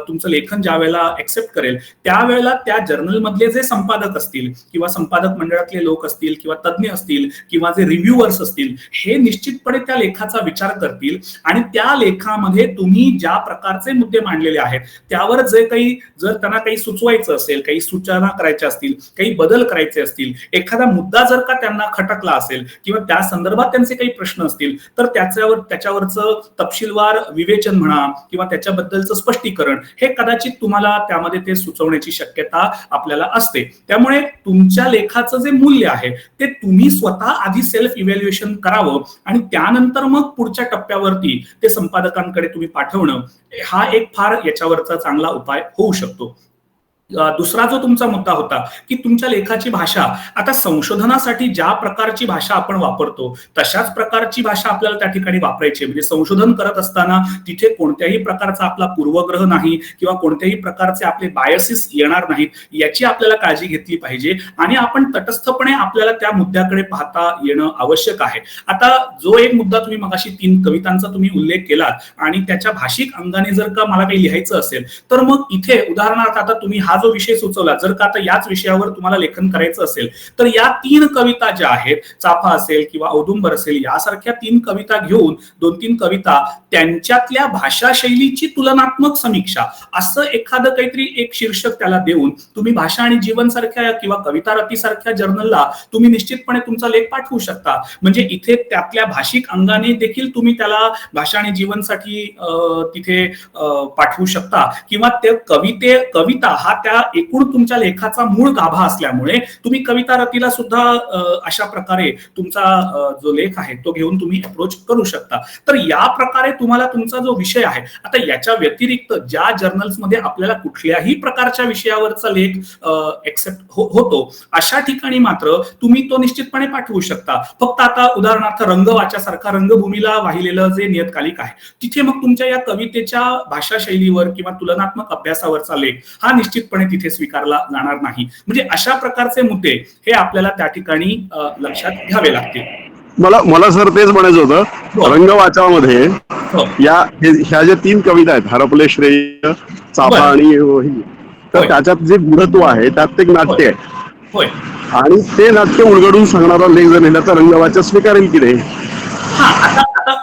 तुमचं लेखन ज्या वेळेला एक्सेप्ट करेल त्यावेळेला त्या जर्नल मधले जे संपादक असतील किंवा संपादक मंडळातले लोक असतील किंवा तज्ज्ञ असतील किंवा जे रिव्ह्युअर्स असतील, हे निश्चितपणे त्या लेखाचा विचार करतील आणि त्या लेखामध्ये तुम्ही ज्या प्रकारचे मुद्दे मांडलेले आहेत त्यावर जे काही, जर त्यांना काही सुचवायचं असेल, काही सूचना करायच्या असतील, काही बदल करायचे असतील, एखादा मुद्दा जर का त्यांना खटकला असेल किंवा त्या संदर्भात त्यांचे काही प्रश्न असतील तर त्याच्यावरचं तपशीलवार विवेचन म्हणा किंवा त्याच्याबद्दलचं स्पष्टीकरण हे कदाचित तुम्हाला त्यामध्ये ते सुचवण्याची शक्यता आपल्याला असते. त्यामुळे तुमच्या लेखाचं जे मूल्य आहे ते तुम्ही स्वतः आधी सेल्फ इव्हॅल्युएशन करावं आणि त्यानंतर मग पुढच्या टप्प्यावरती ते संपादकांकडे तुम्ही पाठवणं, हा एक फार याच्यावरचा चांगला उपाय होऊ शकतो. दुसरा जो तुमचा मुद्दा होता की तुमच्या लेखाची भाषा, आता संशोधनासाठी ज्या प्रकारची भाषा आपण वापरतो तशाच प्रकारची भाषा आपल्याला त्या ठिकाणी वापरायची. म्हणजे संशोधन करत असताना तिथे कोणत्याही प्रकारचा आपला पूर्वग्रह नाही किंवा कोणत्याही प्रकारचे आपले बायसेस येणार नाहीत याची आपल्याला काळजी घेतली पाहिजे आणि आपण तटस्थपणे आपल्याला त्या मुद्द्याकडे पाहता येणं आवश्यक आहे. आता जो एक मुद्दा तुम्ही मगाशी 3 कवितांचा तुम्ही उल्लेख केलात आणि त्याच्या भाषिक अंगाने जर का मला काही लिहायचं असेल तर मग इथे उदाहरणार्थ आता तुम्ही हा जो विषय सुचवला, जर का आता याच विषयावर तुम्हाला लेखन करायचं असेल तर या 3 कविता ज्या आहेत, चाफा असेल किंवा औदुंबर असेल, यासारख्या 3 कविता घेऊन 2-3 कविता त्यांच्यातल्या भाषा शैलीची तुलनात्मक समीक्षा असं एखादं काहीतरी एक शीर्षक त्याला देऊन तुम्ही भाषा आणि जीवन सारख्या किंवा कविता रती सारख्या जर्नलला तुम्ही निश्चितपणे तुमचा लेख पाठवू शकता. म्हणजे इथे त्यातल्या भाषिक अंगाने देखील तुम्ही त्याला भाषा आणि जीवनसाठी तिथे पाठवू शकता किंवा ते कविता हा त्या एकूण तुमच्या लेखाचा मूळ गाभा असल्यामुळे तुम्ही कविता रतीला सुद्धा अशा प्रकारे तुमचा जो लेख आहे तो घेऊन तुम्ही अप्रोच करू शकता. तर या प्रकारे तुम्हाला तुमचा जो विषय आहे, आता याच्या व्यतिरिक्त ज्या जर्नल्समध्ये आपल्याला कुठल्याही प्रकारच्या विषयावरचा लेख एक्सेप्ट होतो अशा ठिकाणी मात्र तुम्ही तो निश्चितपणे पाठवू शकता. फक्त आता उदाहरणार्थ रंगवाच्यासारखा रंगभूमीला वाहिलेलं जे नियतकालिक आहे तिथे मग तुमच्या या कवितेच्या भाषा शैलीवर किंवा तुलनात्मक अभ्यासावरचा लेख हा निश्चितपणे तिथे स्वीकारला जाणार नाही. म्हणजे अशा प्रकारचे मुद्दे हे आपल्याला त्या ठिकाणी लक्षात घ्यावे लागतील. मला सर तेच म्हणायचं होतं, रंगवाचामध्ये ह्या ज्या 3 कविता आहेत, हरपले श्रेय, चाफा आणि तर त्याच्यात जे गुणत्व आहे त्यात एक नाट्य आहे आणि ते नाट्य उलगडून सांगणारा लेख जर लिहिला तर रंगवाचा स्वीकारेल की नाही?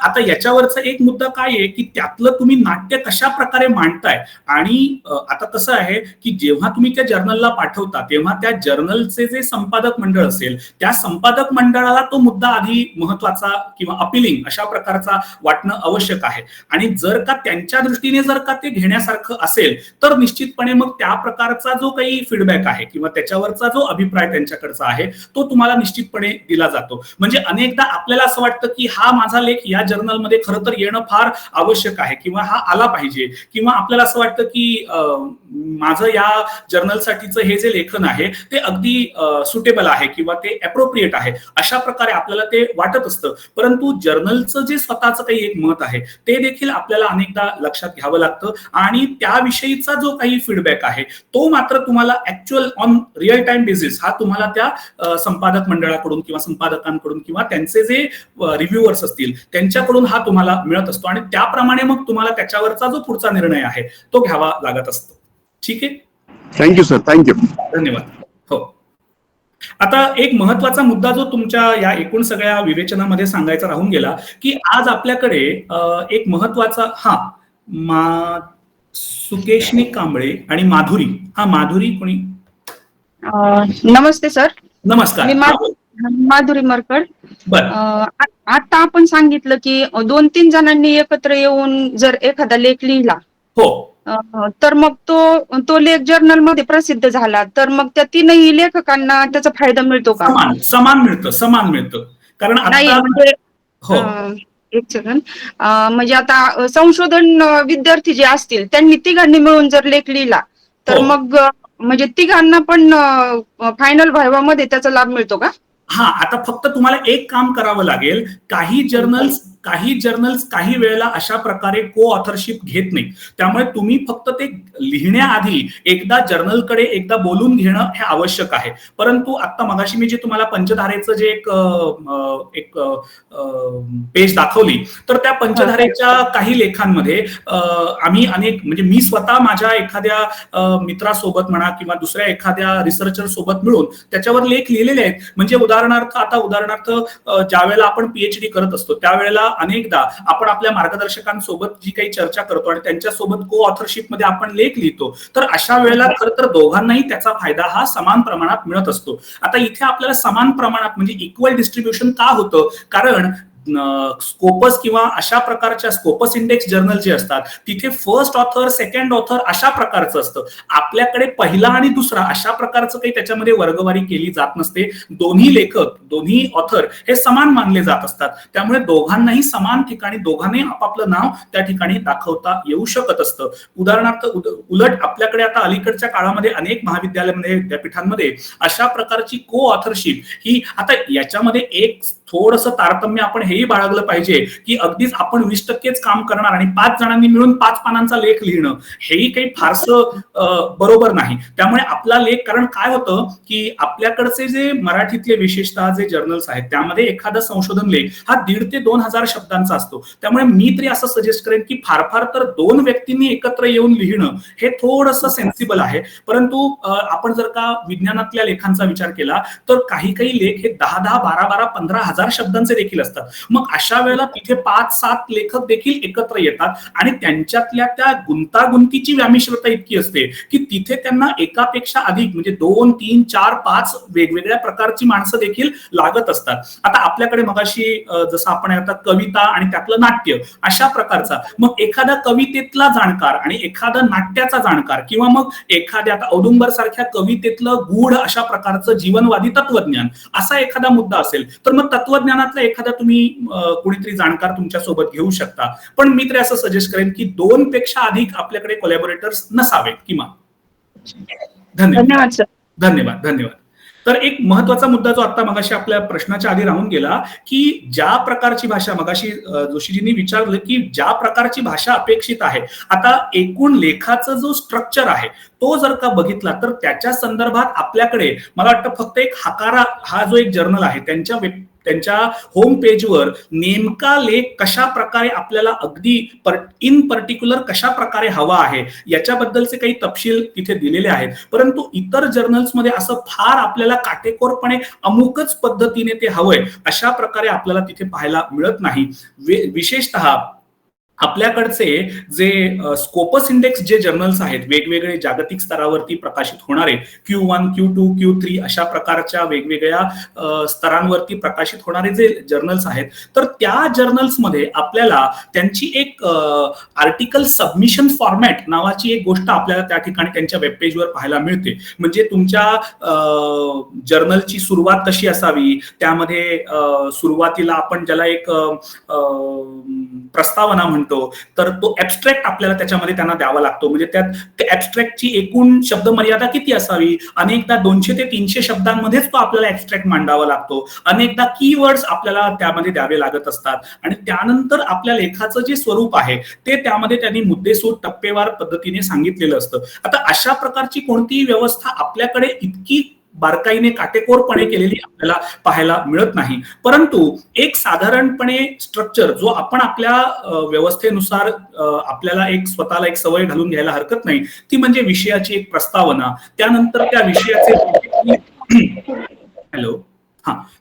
आता आता याच्यावरचा एक मुद्दा काय आहे की त्यातलं तुम्ही नाट्य कशा प्रकारे मांडताय. आणि आता कसं आहे की जेव्हा तुम्ही त्या जर्नलला पाठवता तेव्हा त्या जर्नलचे जे संपादक मंडळ असेल त्या संपादक मंडळाला तो मुद्दा आधी महत्वाचा किंवा अपिलिंग अशा प्रकारचा वाटणं आवश्यक आहे. आणि जर का त्यांच्या दृष्टीने जर का ते घेण्यासारखं असेल तर निश्चितपणे मग त्या प्रकारचा जो काही फीडबॅक आहे किंवा त्याच्यावरचा जो अभिप्राय त्यांच्याकडचा आहे तो तुम्हाला निश्चितपणे दिला जातो. म्हणजे अनेकदा आपल्याला असं वाटतं की हा माझा लेख या जर्नलमध्ये खरं तर येणं फार आवश्यक आहे किंवा हा आला पाहिजे, किंवा आपल्याला असं वाटतं की माझं या जर्नलसाठीचं हे जे लेखन आहे ते अगदी सुटेबल आहे किंवा ते अप्रोप्रिएट आहे, अशा प्रकारे आपल्याला ते वाटत असतं. परंतु जर्नलचं जे स्वतःचं काही एक मत आहे ते देखील आपल्याला अनेकदा लक्षात घ्यावं लागतं. आणि त्याविषयीचा जो काही फीडबॅक आहे तो मात्र तुम्हाला actual on real time basis हा तुम्हाला त्या संपादक मंडळाकडून किंवा संपादकांकडून किंवा त्यांचे जे रिव्ह्युअर्स असतील त्यांच्याकडून हा तुम्हाला मिळत असतो. आणि त्याप्रमाणे मग तुम्हाला त्याच्यावरचा जो पुढचा निर्णय आहे तो घ्यावा लागत असतो. ठीक आहे, थँक्यू सर, थँक्यू. धन्यवाद. हो, आता एक महत्वाचा मुद्दा जो तुमच्या या एकूण सगळ्या विवेचनामध्ये सांगायचा राहून गेला की आज आपल्याकडे एक महत्वाचा सुकेशनी कांबळे आणि माधुरी, माधुरी कोणी? नमस्ते सर. नमस्कार. मी माधुरी मरकड. बर, आता आपण सांगितलं की 2-3 जणांनी एकत्र येऊन जर एखादा लेख लिहिला हो, तर मग तो लेख जर्नल मध्ये प्रसिद्ध झाला तर मग त्या 3ही लेखकांना त्याचा फायदा मिळतो का? समान मिळतं. कारण नाही आता म्हणजे हो, एक सेकंड, म्हणजे आता संशोधन विद्यार्थी जे असतील त्यांनी 3घांनी मिळून जर लेख लिहिला तर हो. मग म्हणजे 3घांना पण फायनल व्हायवा मध्ये त्याचा लाभ मिळतो का? हा, आता फक्त तुम्हाला एक काम करावं लागेल. काही जर्नल्स काही वेळेला अशा प्रकारे को ऑथरशिप घेत नाही. त्यामुळे तुम्ही फक्त ते लिहिण्याआधी एकदा जर्नलकडे एकदा बोलून घेणं हे आवश्यक आहे. परंतु आता मगाशी मी जे तुम्हाला पंचधारेचं जे एक पेज दाखवली तर त्या पंचधारेच्या काही लेखांमध्ये आम्ही म्हणजे मी स्वतः माझ्या एखाद्या मित्रासोबत म्हणा किंवा दुसऱ्या एखाद्या रिसर्चर सोबत मिळून त्याच्यावर लेख लिहिलेले आहेत. म्हणजे उदाहरणार्थ ज्या वेळेला आपण पीएचडी करत असतो त्यावेळेला अनेकदा आपण आपल्या मार्गदर्शकांसोबत जी काही चर्चा करतो आणि त्यांच्यासोबत को ऑथरशिप मध्ये आपण लेख लिहितो तर अशा वेळेला खरं तर दोघांनाही त्याचा फायदा हा समान प्रमाणात मिळत असतो. आता इथे आपल्याला समान प्रमाणात म्हणजे इक्वल डिस्ट्रीब्युशन का होतं? कारण स्कोपस किंवा अशा प्रकारच्या स्कोपस इंडेक्स जर्नल जे असतात तिथे फर्स्ट ऑथर, सेकंड ऑथर अशा प्रकारचं असतं. आपल्याकडे पहिला आणि दुसरा अशा प्रकारचं काही त्याच्यामध्ये वर्गवारी केली जात नसते. दोन्ही लेखक, दोन्ही ऑथर हे समान मानले जात असतात. त्यामुळे दोघांनाही समान ठिकाणी दोघांनाही आपापलं नाव त्या ठिकाणी दाखवता येऊ शकत असतं. उदाहरणार्थ उलट आपल्याकडे आता अलीकडच्या काळामध्ये अनेक महाविद्यालयामध्ये, विद्यापीठांमध्ये अशा प्रकारची को ऑथरशिप ही, आता याच्यामध्ये एक थोडंसं तारतम्य आपण हेही बाळगलं पाहिजे की अगदीच आपण 20%च काम करणार आणि 5 जणांनी मिळून 5 पानांचा लेख लिहिणं हेही काही फारसं बरोबर नाही. त्यामुळे आपला लेख, कारण काय होतं की आपल्याकडचे जे मराठीतले विशेषतः जे जर्नल्स आहेत त्यामध्ये एखादा संशोधन लेख हा 1,500 ते 2,000 शब्दांचा असतो. त्यामुळे मी तरी असं सजेस्ट करेन की फार फार तर 2 व्यक्तींनी एकत्र येऊन लिहिणं हे थोडंसं सेन्सिबल आहे. परंतु आपण जर का विज्ञानातल्या लेखांचा विचार केला तर काही लेख हे 10,000, 12,000, 15,000 शब्दांचे देखील असतात. मग अशा वेळेला तिथे 5-7 लेखक देखील एकत्र येतात आणि त्यांच्यातल्या त्या गुंतागुंतीची व्यामिश्रता इतकी असते की तिथे त्यांना एकापेक्षा अधिक म्हणजे 2, 3, 4, 5 वेगवेगळ्या प्रकारची माणसं देखील लागत असतात. आता आपल्याकडे मगाशी जसं आपण आता कविता आणि त्यातलं नाट्य अशा प्रकारचा, मग एखादा कवितेतला जाणकार आणि एखादा नाट्याचा जाणकार किंवा मग एखाद्या आता औदुंबर सारख्या कवितेतलं गूढ अशा प्रकारचं जीवनवादी तत्वज्ञान असा एखादा मुद्दा असेल तर मग तत्वज्ञानातला एखादा तुम्ही कोणीतरी जाणकार तुमच्या सोबत घेऊ शकता. पण मी तरी असं सजेस्ट करेन की 2 पेक्षा अधिक आपल्याकडे कोलॅबोरेटर्स नसावेत किमान. धन्यवाद. धन्यवाद. तर एक महत्वाचा मुद्दा जो आता मगाशी आपल्या प्रश्नाच्या आधी राहून गेला की ज्या प्रकारची भाषा, मगाशी जोशीजींनी विचारलं की ज्या प्रकारची भाषा अपेक्षित आहे. आता एकूण लेखाचं जो स्ट्रक्चर आहे तो जर का बघितला तर त्याच्या संदर्भात आपल्याकडे मला वाटतं फक्त एक हकारा हा जो एक जर्नल आहे त्यांच्या त्यांच्या होम पेजवर नेमका लेख कशा प्रकारे आपल्याला अगदी इन पर्टिक्युलर कशा प्रकारे हवा आहे याच्याबद्दलचे काही तपशील तिथे दिलेले आहेत. परंतु इतर जर्नल्समध्ये असं फार आपल्याला काटेकोरपणे अमुकच पद्धतीने ते हवंय अशा प्रकारे आपल्याला तिथे पाहायला मिळत नाही. विशेषतः आपल्याकडचे जे स्कोपस इंडेक्स जे जर्नल्स आहेत वेगवेगळे जागतिक स्तरावरती प्रकाशित होणारे Q1, Q2, Q3 अशा प्रकारच्या वेगवेगळ्या स्तरांवरती प्रकाशित होणारे जे जर्नल्स आहेत तर त्या जर्नल्समध्ये आपल्याला त्यांची एक आर्टिकल सबमिशन फॉर्मॅट नावाची एक गोष्ट आपल्याला त्या ठिकाणी त्यांच्या वेबपेजवर पाहायला मिळते. म्हणजे तुमच्या जर्नलची सुरुवात कशी असावी, त्यामध्ये सुरुवातीला आपण ज्याला एक प्रस्तावना म्हणतो तर तो ऍब्स्ट्रॅक्ट आपल्याला त्याच्यामध्ये त्यांना द्यावा लागतो. म्हणजे त्यात ऍब्स्ट्रॅक्टची एकूण शब्द मर्यादा किती असावी, अनेकदा 200 ते 300 शब्दांमध्येच तो आपल्याला ऍब्स्ट्रॅक्ट मांडावा लागतो. अनेकदा कीवर्ड्स आपल्याला त्यामध्ये द्यावे लागत असतात आणि त्यानंतर आपल्या लेखाचं जे स्वरूप आहे ते त्यामध्ये त्यांनी मुद्देसूद टप्पेवार पद्धतीने सांगितलेलं असतं. आता अशा प्रकारची कोणतीही व्यवस्था आपल्याकडे इतकी बारकाईने काटेकोरपणे केलेली आपल्याला पाहायला मिळत नाही. परंतु एक साधारणपणे स्ट्रक्चर जो आपण आपल्या व्यवस्थेनुसार आपल्याला एक स्वतःला एक सवय घालून घ्यायला हरकत नाही ती म्हणजे विषयाची एक प्रस्तावना, त्यानंतर त्या विषयाचे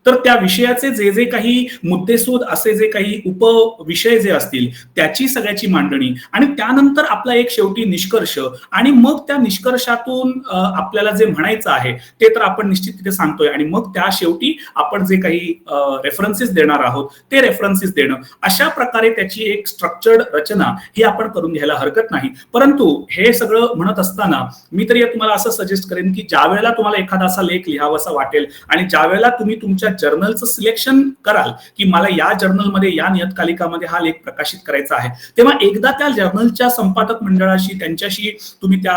तर त्या विषयाचे जे जे काही मुद्देसूद असे जे काही उपविषय जे असतील त्याची सगळ्याची मांडणी आणि त्यानंतर आपला एक शेवटी निष्कर्ष आणि मग त्या निष्कर्षातून आपल्याला जे म्हणायचं आहे ते तर आपण निश्चित तिथे सांगतोय आणि मग त्या शेवटी आपण जे काही रेफरन्सेस देणार आहोत ते रेफरन्सेस देणं अशा प्रकारे त्याची एक स्ट्रक्चर्ड रचना ही आपण करून घ्यायला हरकत नाही. परंतु हे सगळं म्हणत असताना मी तरी तुम्हाला असं सजेस्ट करेन की ज्या वेळेला तुम्हाला एखादा असा लेख लिहावासा वाटेल आणि ज्या वेळेला तुम्ही तुमच्या जर्नलचं सिलेक्शन कराल की मला या जर्नलमध्ये या नियतकालिकामध्ये हा लेख प्रकाशित करायचा आहे तेव्हा एकदा त्या जर्नलच्या संपादक मंडळाशी त्यांच्याशी तुम्ही त्या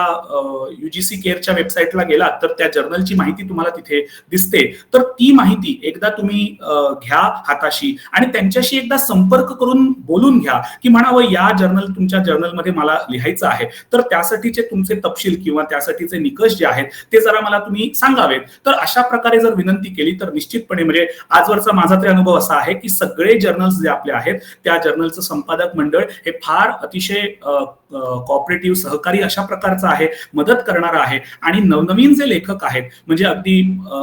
UGC केअरच्या वेबसाईटला गेलात तर त्या जर्नलची माहिती तुम्हाला तिथे दिसते. तर ती माहिती एकदा तुम्ही घ्या हाताशी आणि त्यांच्याशी एकदा संपर्क करून बोलून घ्या की म्हणावं या तुमच्या जर्नलमध्ये मला लिहायचं आहे तर त्यासाठीचे तुमचे तपशील किंवा त्यासाठीचे निकष जे आहेत ते जरा मला तुम्ही सांगावेत. तर अशा प्रकारे जर विनंती केली तर निश्चितपणे म्हणजे आजवरचा माझा तरी अनुभव असा आहे की सगळे जर्नल्स जे आपले आहेत त्या जर्नलचं संपादक मंडळ हे फार अतिशय कॉपरेटिव्ह सहकारी अशा प्रकारचं आहे, मदत करणारा आहे आणि नवनवीन जे लेखक आहेत म्हणजे अगदी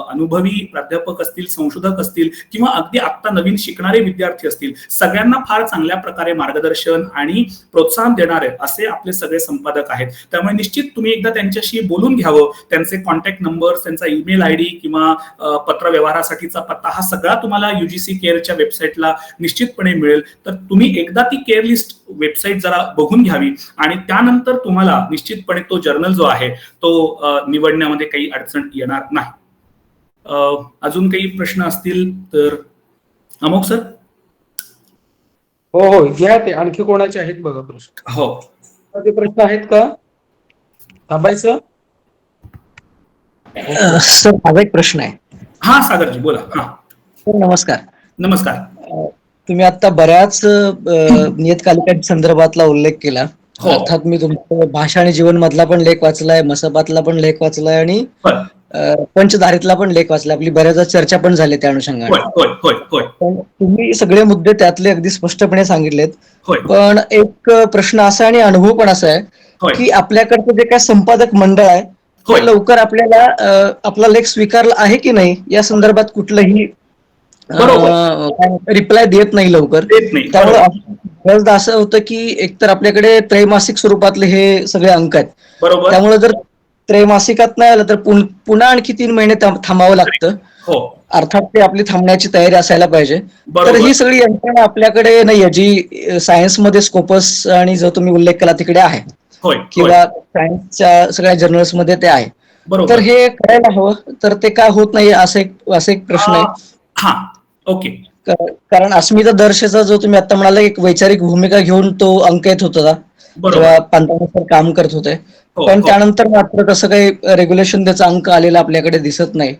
अनुभवी प्राध्यापक असतील, संशोधक असतील किंवा अगदी आत्ता नवीन शिकणारे विद्यार्थी असतील सगळ्यांना फार चांगल्या प्रकारे मार्गदर्शन आणि प्रोत्साहन देणारे असे आपले सगळे संपादक आहेत. त्यामुळे निश्चित तुम्ही एकदा त्यांच्याशी बोलून घ्यावं. त्यांचे कॉन्टॅक्ट नंबर, त्यांचा ईमेल ID किंवा पत्र व्यवहारासाठीचा पत्ता हा सगळा तुम्हाला UGC केअरच्या वेबसाईटला निश्चितपणे मिळेल. तर तुम्ही एकदा ती केअर लिस्ट वेबसाईट जरा बघून घ्यावी आणि त्यानंतर तुम्हाला निश्चितपणे तो जर्नल जो आहे तो निवडण्यामध्ये काही अडचण येणार नाही. अजून काही प्रश्न असतील तर अमोक सर. हो घ्या ते आणखी कोणाचे आहेत बघा प्रश्न. हो ते प्रश्न आहेत का थांबायचं. सर माझा एक प्रश्न आहे. हा सागरजी बोला. हा सर नमस्कार. नमस्कार. तुम्ही आता बऱ्याच नियतकालिका संदर्भातला उल्लेख केला. अर्थात मी तुमचा भाषा आणि जीवन मधला पण लेख वाचलाय, मसपातला पण लेख वाचलाय आणि पंचधारेतला पण लेख वाचला. आपली बऱ्याच चर्चा पण झाली त्या अनुषंगाने. तुम्ही सगळे मुद्दे त्यातले अगदी स्पष्टपणे सांगितलेत. पण एक प्रश्न असा आणि अनुभव पण असा आहे की आपल्याकडचं जे काय संपादक मंडळ आहे ते लवकर आपल्याला आपला लेख स्वीकारला आहे की नाही या संदर्भात कुठलंही रिप्लाय देत नाही लवकर. त्यामुळे बऱ्याचदा असं होतं की एकतर आपल्याकडे त्रैमासिक स्वरूपातले हे सगळे अंक आहेत. त्यामुळे जर त्रैमासिकात नाही आलं तर पुन्हा आणखी 3 महिने थांबावं लागतं. अर्थात ते आपली थांबण्याची तयारी असायला पाहिजे. तर ही सगळी यंत्रणा आपल्याकडे नाहीये जी सायन्समध्ये स्कोपस आणि जो तुम्ही उल्लेख केला तिकडे आहे किंवा सायन्सच्या सगळ्या जर्नल्स मध्ये ते आहे. तर हे करायला हवं तर ते काय होत नाही असं एक प्रश्न आहे. ओके. कारण अस्मिता दर्शेचा जो तुम्ही आता म्हणाला एक वैचारिक भूमिका घेऊन तो अंक येत होता तेव्हा पंतानुसार काम करत होते. पण त्यानंतर मात्र तसं काही रेग्युलेशन त्याचा अंक आलेला आपल्याकडे दिसत नाही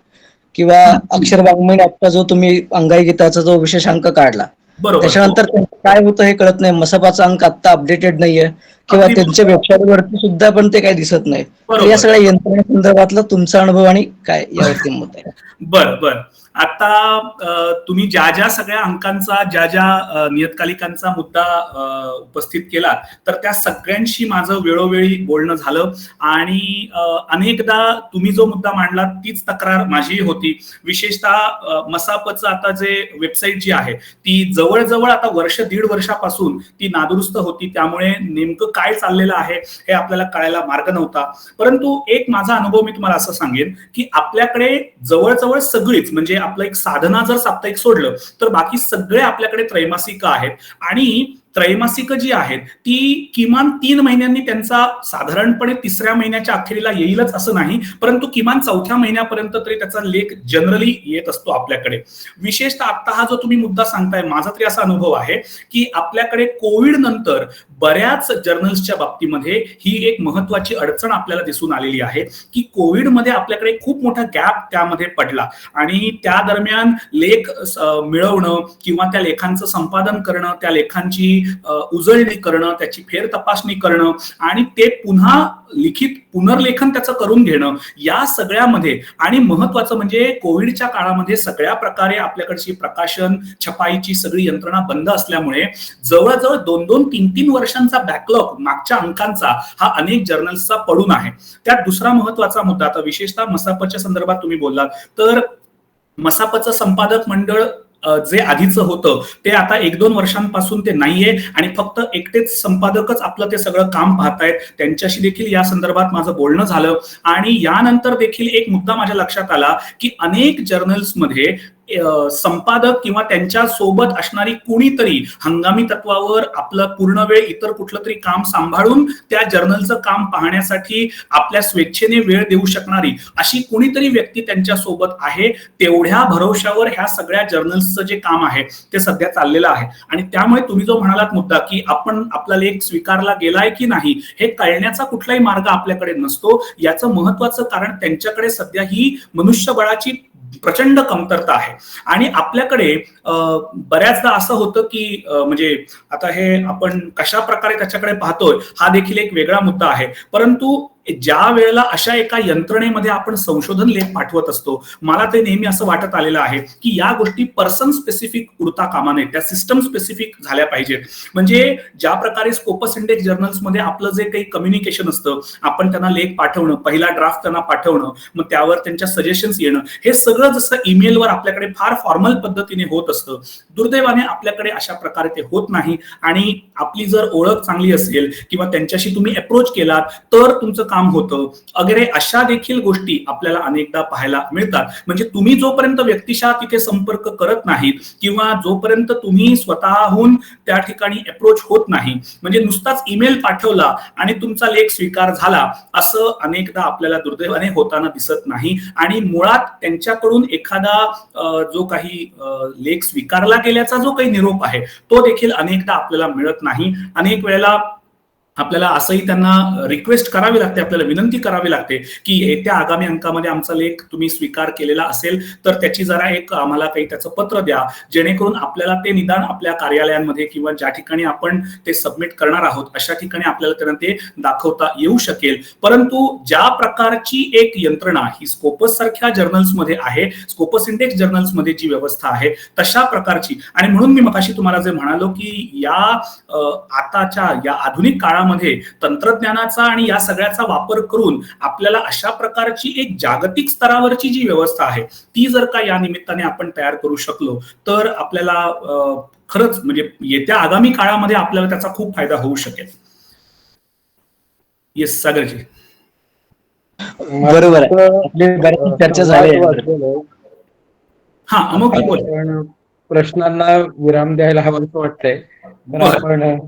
किंवा अक्षर वाङ्मय आता जो तुम्ही अंगाई गीताचा जो विशेष अंक काढला त्याच्यानंतर काय होतं हे कळत नाही. मसपाचा अंक आता अपडेटेड नाहीये किंवा त्यांच्या वेबसाईटवरती सुद्धा पण ते काही दिसत नाही. या सगळ्या यंत्रणेसंदर्भातला तुमचा अनुभव आणि काय यावरती मत आहे. बरं. आता तुम्ही ज्या ज्या सगळ्या अंकांचा ज्या ज्या नियतकालिकांचा मुद्दा उपस्थित केला तर त्या सगळ्यांशी माझं वेळोवेळी बोलणं झालं आणि अनेकदा तुम्ही जो मुद्दा मांडला तीच तक्रार माझी होती. विशेषतः मसापचं आता जे वेबसाईट जी आहे ती जवळजवळ आता वर्ष दीड वर्षापासून ती नादुरुस्त होती, त्यामुळे नेमकं काय चाललेलं आहे हे आपल्याला कळायला मार्ग नव्हता. परंतु एक माझा अनुभव मी तुम्हाला असं सांगेन की आपल्याकडे जवळजवळ सगळीच, म्हणजे आपलं एक साधना जर साप्ताहिक सोडलं तर बाकी सगळे आपल्याकडे त्रैमासिक आहेत आणि त्रैमासिक जी आहेत ती किमान 3 महिन्यांनी त्यांचा साधारणपणे 3ऱ्या महिन्याच्या अखेरीला येईलच असं नाही, परंतु किमान 4थ्या महिन्यापर्यंत तरी त्याचा लेख जनरली येत असतो आपल्याकडे. विशेषतः आता हा जो तुम्ही मुद्दा सांगताय, माझा तरी असा अनुभव आहे की आपल्याकडे कोविड नंतर बऱ्याच जर्नल्सच्या बाबतीमध्ये ही एक महत्वाची अडचण आपल्याला दिसून आलेली आहे की कोविडमध्ये आपल्याकडे खूप मोठा गॅप त्यामध्ये पडला आणि त्या दरम्यान लेख मिळवणं किंवा त्या लेखांचं संपादन करणं, त्या लेखांची उजळणी करणं, त्याची फेर तपासणी करणं आणि ते पुन्हा लिखित पुनर्लेखन त्याचं करून घेणं, या सगळ्यामध्ये आणि महत्वाचं म्हणजे कोविडच्या काळामध्ये सगळ्या प्रकारे आपल्याकडची प्रकाशन छपाईची सगळी यंत्रणा बंद असल्यामुळे जवळजवळ 2-2, 3-3 वर्षांचा बॅकलॉग मागच्या अंकांचा हा अनेक जर्नल्सचा पडून आहे. त्यात दुसरा महत्वाचा मुद्दा, आता विशेषतः मसापच्या संदर्भात तुम्ही बोललात तर मसापचं संपादक मंडळ जे आधीचं होतं ते आता 1-2 वर्षांपासून ते नाहीये आणि फक्त एकटेच संपादकच आपलं ते सगळं काम पाहतायत. त्यांच्याशी देखील या संदर्भात माझं बोलणं झालं आणि यानंतर देखील एक मुद्दा माझ्या लक्षात आला की अनेक जर्नल्समध्ये संपादक किंवा त्यांच्या सोबत असणारी कुणीतरी हंगामी तत्वावर आपलं पूर्ण वेळ इतर कुठलं तरी काम सांभाळून त्या जर्नलचं काम पाहण्यासाठी आपल्या स्वेच्छेने वेळ देऊ शकणारी अशी कुणीतरी व्यक्ती त्यांच्या सोबत आहे. तेवढ्या भरवशावर ह्या सगळ्या जर्नल्सचं जे काम आहे ते सध्या चाललेलं आहे आणि त्यामुळे तुम्ही जो म्हणालात मुद्दा की आपण आपला लेख स्वीकारला गेलाय की नाही हे कळण्याचा कुठलाही मार्ग आपल्याकडे नसतो. याचं महत्वाचं कारण त्यांच्याकडे सध्या ही मनुष्यबळाची प्रचंड कमतरता आहे आणि आपल्याकडे बऱ्याचदा असं होतं की म्हणजे आता हे आपण कशा प्रकारे त्याच्याकडे पाहतोय हा देखील एक वेगळा मुद्दा आहे. परंतु ज्या वेळेला अशा एका यंत्रणेमध्ये आपण संशोधन लेख पाठवत असतो, मला ते नेहमी असं वाटत आलेलं आहे की या गोष्टी पर्सन स्पेसिफिक उरता कामा नये, त्या सिस्टम स्पेसिफिक झाल्या पाहिजेत. म्हणजे ज्या प्रकारे स्कोपस इंडेक्स जर्नल्समध्ये आपलं जे काही कम्युनिकेशन असतं, आपण त्यांना लेख पाठवणं, पहिला ड्राफ्ट त्यांना पाठवणं, मग त्यावर त्यांच्या सजेशन्स येणं, हे सगळं जसं ईमेलवर आपल्याकडे फार फॉर्मल पद्धतीने होत असतं, दुर्दैवाने आपल्याकडे अशा प्रकारे ते होत नाही. आणि आपली जर ओळख चांगली असेल किंवा त्यांच्याशी तुम्ही अप्रोच केलात तर तुमचं काम होतं वगैरे, अशा देखील गोष्टी आपल्याला अनेकदा पाहायला मिळतात. म्हणजे तुम्ही जोपर्यंत व्यक्तिशः तिथे संपर्क करत नाहीत किंवा जोपर्यंत तुम्ही स्वतःहून त्या ठिकाणी अप्रोच होत नाही, म्हणजे नुसताच ईमेल पाठवला आणि तुमचा लेख स्वीकार झाला असं अनेकदा आपल्याला दुर्दैवाने होताना दिसत नाही. आणि मुळात त्यांच्याकडून एखादा जो काही लेख स्वीकारला गेल्याचा जो काही निरोप आहे तो देखील अनेकदा आपल्याला मिळत नाही. अनेक वेळेला आपल्याला असंही त्यांना रिक्वेस्ट करावी लागते, आपल्याला विनंती करावी लागते की येत्या आगामी अंकामध्ये आमचा लेख तुम्ही स्वीकार केलेला असेल तर त्याची जरा एक आम्हाला काही त्याचं पत्र द्या, जेणेकरून आपल्याला ते निदान आपल्या कार्यालयांमध्ये किंवा ज्या ठिकाणी आपण ते सबमिट करणार आहोत अशा ठिकाणी आपल्याला त्यांना ते दाखवता येऊ शकेल. परंतु ज्या प्रकारची एक यंत्रणा ही स्कोपस सारख्या जर्नल्समध्ये आहे, स्कोपस इंडेक्स जर्नल्समध्ये जी व्यवस्था आहे तशा प्रकारची, आणि म्हणून मी मगाशी तुम्हाला जे म्हणालो की या आताच्या या आधुनिक काळामध्ये तंत्रज्ञानाचा आणि या सगळ्याचा वापर करून आपल्याला अशा प्रकारची एक जागतिक स्तरावरची जी व्यवस्था आहे ती जर का या निमित्ताने आपण तयार करू शकलो तर आपल्याला खरंच म्हणजे येत्या आगामी काळामध्ये आपल्याला त्याचा खूप फायदा होऊ शकेल. येस सागरजी. बरोबर आहे, आपली बरीच चर्चा झाली. हा अमोक प्रश्नांना विराम द्यायला हवं असं वाटतंय. तर आपण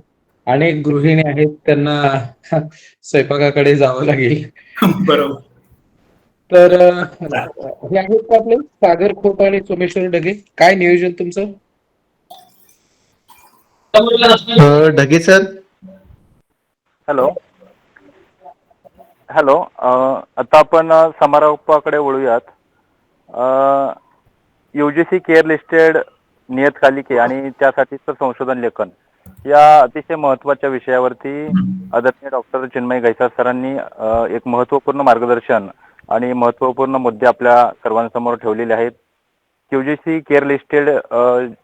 अनेक गृहिणी आहेत त्यांना स्वयंपाकाकडे जावं लागेल. बरोबर. तर हे आहेत का आपले सागर खोत आणि सोमेश्वर ढगे, काय नियोजन तुमचं? ढगे सर. हॅलो हॅलो आता आपण समारोपाकडे वळूयात. UGC केअर लिस्टेड नियतकालिके आणि त्यासाठीचं संशोधन लेखन या अतिशय महत्त्वाच्या विषयावरती आदरणीय डॉक्टर चिन्मय गैसार सरांनी एक महत्त्वपूर्ण मार्गदर्शन आणि महत्त्वपूर्ण मुद्दे आपल्या सर्वांसमोर ठेवलेले आहेत. QGC केअर लिस्टेड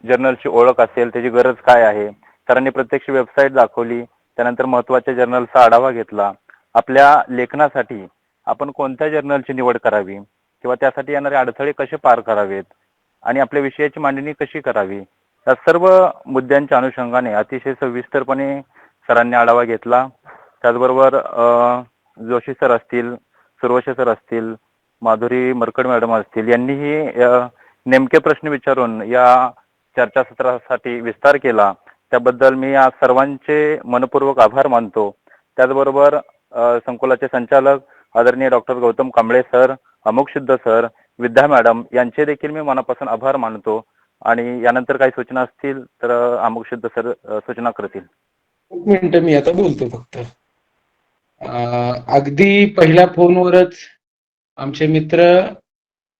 जर्नलची ओळख असेल, त्याची गरज काय आहे. सरांनी प्रत्यक्ष वेबसाईट दाखवली, त्यानंतर महत्त्वाच्या जर्नलचा आढावा घेतला. आपल्या लेखनासाठी आपण कोणत्या जर्नलची निवड करावी किंवा त्यासाठी येणारे अडथळे कसे पार करावेत आणि आपल्या विषयाची मांडणी कशी करावी, या सर्व मुद्द्यांच्या अनुषंगाने अतिशय सविस्तरपणे सरांनी आढावा घेतला. त्याचबरोबर जोशी सर असतील, सुरवशे सर असतील, माधुरी मरकड मॅडम असतील, यांनीही नेमके प्रश्न विचारून या चर्चासत्रासाठी विस्तार केला. त्याबद्दल मी या सर्वांचे मनपूर्वक आभार मानतो. त्याचबरोबर संकुलाचे संचालक आदरणीय doctor Gautam Kamble sir, Amok सिद्ध सर, विद्या मॅडम यांचे देखील मी मनापासून आभार मानतो. आणि यानंतर काही सूचना असतील तर अमोक सिद्ध सर सूचना करतील. एक मिनिट, मी आता बोलतो फक्त. अगदी पहिल्या फोनवरच आमचे मित्र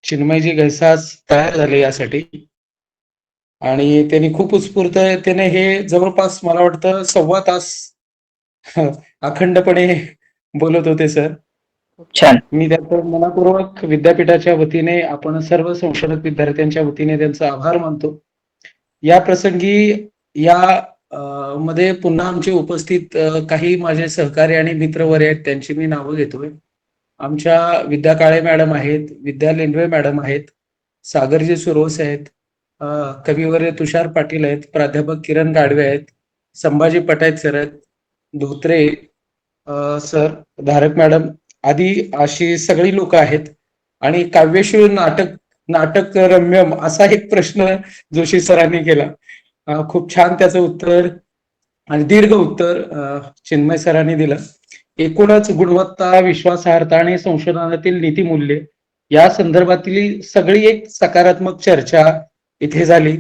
चिन्मयजी घैसास तयार झाले यासाठी, आणि त्यांनी खूप उत्स्फूर्ततेने हे जवळपास मला वाटतं 1.25 तास अखंडपणे बोलत होते सर. छान. मी त्याचं मनापूर्वक विद्यापीठाच्या वतीने, आपण सर्व संशोधक विद्यार्थ्यांच्या वतीने त्यांचा आभार मानतो. या प्रसंगी मध्ये पुन्हा आमचे उपस्थित काही माझे सहकारी आणि मित्रवर्य आहेत, त्यांची मी नावं घेतोय. आमच्या विद्या काळे मॅडम आहेत, विद्या लेंडवे मॅडम आहेत, सागरजी सुरोस आहेत, कविवर्य तुषार पाटील आहेत, प्राध्यापक किरण गाडवे आहेत, संभाजी पटायत सर आहेत, धोत्रे सर, धारक मॅडम आदी अशी सगळी लोक आहेत. आणि काव्यशील नाटक रम्यम असा एक प्रश्न जोशी सरांनी केला. खूप छान त्याचं उत्तर आणि दीर्घ उत्तर चिन्मय सरांनी दिलं. एकूणच गुणवत्ता, विश्वासार्हता आणि संशोधनातील नीतिमूल्ये या संदर्भातील सगळी एक सकारात्मक चर्चा इथे झाली.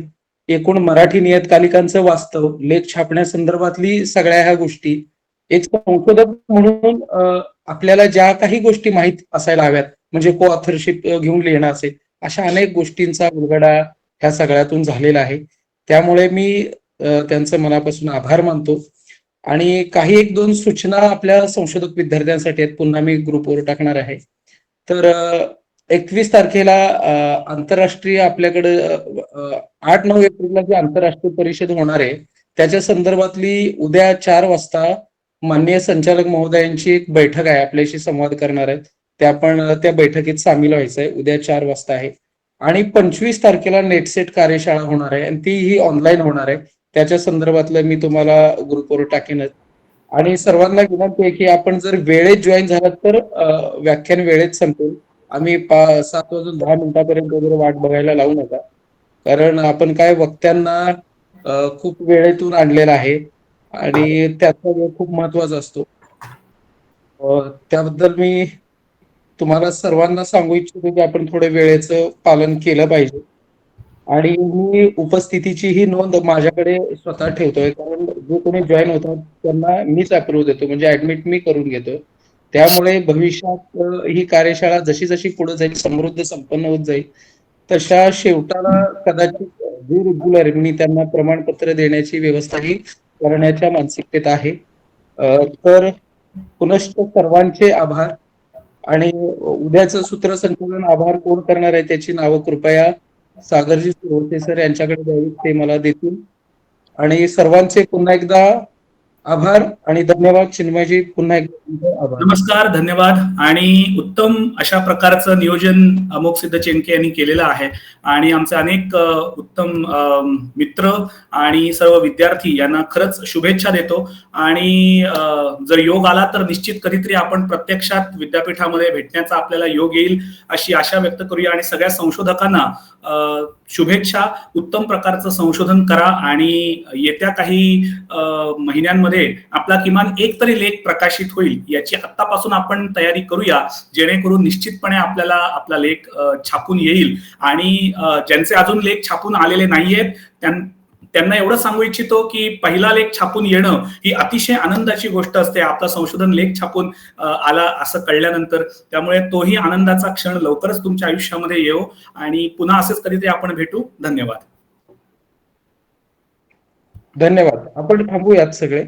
एकूण मराठी नियतकालिकांचं वास्तव, लेख छापण्यासंदर्भातली सगळ्या ह्या गोष्टी, एक संशोधक म्हणून आपल्याला ज्या काही गोष्टी माहीत असायला हव्यात, म्हणजे को ऑथरशिप घेऊन लिहिणं असेल, अशा अनेक गोष्टींचा उलगडा ह्या सगळ्यातून झालेला आहे. त्यामुळे मी त्यांचं मनापासून आभार मानतो. आणि काही 1-2 सूचना आपल्या संशोधक विद्यार्थ्यांसाठी आहेत, पुन्हा मी ग्रुपवर टाकणार आहे. तर 21 तारखेला आंतरराष्ट्रीय आपल्याकडे 8-9 एप्रिलला जी आंतरराष्ट्रीय परिषद होणार आहे, त्याच्या संदर्भातली उद्या 4 वाजता माननीय संचालक महोदयांची एक बैठक आहे, आपल्याशी संवाद करणार आहेत. त्या बैठकीत सामील व्हायचं आहे. उद्या 4 वाजता आहे. आणि 25 तारखेला नेटसेट कार्यशाळा होणार आहे, आणि तीही ऑनलाईन होणार आहे. त्याच्या संदर्भातलं मी तुम्हाला ग्रुपवर टाकेनच. आणि सर्वांना विनंती आहे की आपण जर वेळेत जॉईन झालात तर व्याख्यान वेळेत संपेल. आम्ही 7:10 वगैरे वाट बघायला लावू नका, कारण आपण काय वक्त्यांना खूप वेळेतून आणलेला आहे आणि त्याचा वेळ खूप महत्वाचा असतो. त्याबद्दल मी तुम्हाला सर्वांना सांगू इच्छितो की आपण थोडे वेळेचं पालन केलं पाहिजे. आणि मी उपस्थितीची ही नोंद माझ्याकडे स्वतः ठेवतोय, कारण जे कोणी जॉईन होतात त्यांना मीच अप्रूव्ह देतो, म्हणजे ऍडमिट मी करून घेतो. त्यामुळे भविष्यात ही कार्यशाळा जशी जशी पुढे जाईल, समृद्ध संपन्न होत जाईल, तशा शेवटाला कदाचित जे रेग्युलर मी त्यांना प्रमाणपत्र देण्याची व्यवस्थाही करण्याच्या मानसिकतेत आहे. तर पुनश्च सर्वांचे आभार. आणि उद्याचं सूत्रसंचालन आभार कोण करणार आहे त्याची नावं कृपया सागरजी सुरवते सर यांच्याकडे द्यावी, ते मला देतील. आणि सर्वांचे पुन्हा एकदा आभार आणि धन्यवाद. चिन्मयजी पुन्हा एकदा आभार. नमस्कार, धन्यवाद. आणि उत्तम अशा प्रकारचं नियोजन अमोक सिद्ध चेनके यांनी केलेलं आहे. आणि आमचे अनेक उत्तम मित्र आणि सर्व विद्यार्थी यांना खरंच शुभेच्छा देतो. आणि जर योग आला तर निश्चित कधीतरी आपण प्रत्यक्षात विद्यापीठामध्ये भेटण्याचा आपल्याला योग येईल अशी आशा व्यक्त करूया. आणि सगळ्या संशोधकांना शुभेच्छा. उत्तम प्रकारचं संशोधन करा आणि येत्या काही महिन्यांमध्ये आपला किमान एक तरी लेख प्रकाशित होईल याची आत्तापासून आपण तयारी करूया, जेणेकरून निश्चितपणे आपल्याला आपला लेख छापून येईल. आणि ज्यांचे अजून लेख छापून आलेले नाहीयेत त्यांना एवढं सांगू इच्छितो की पहिला लेख छापून येणं ही अतिशय आनंदाची गोष्ट असते, आपला संशोधन लेख छापून आला असं कळल्यानंतर. त्यामुळे तोही आनंदाचा क्षण लवकरच तुमच्या आयुष्यामध्ये येऊ आणि पुन्हा असेच कधीतरी आपण भेटू. धन्यवाद. धन्यवाद. आपण थांबूयात सगळे.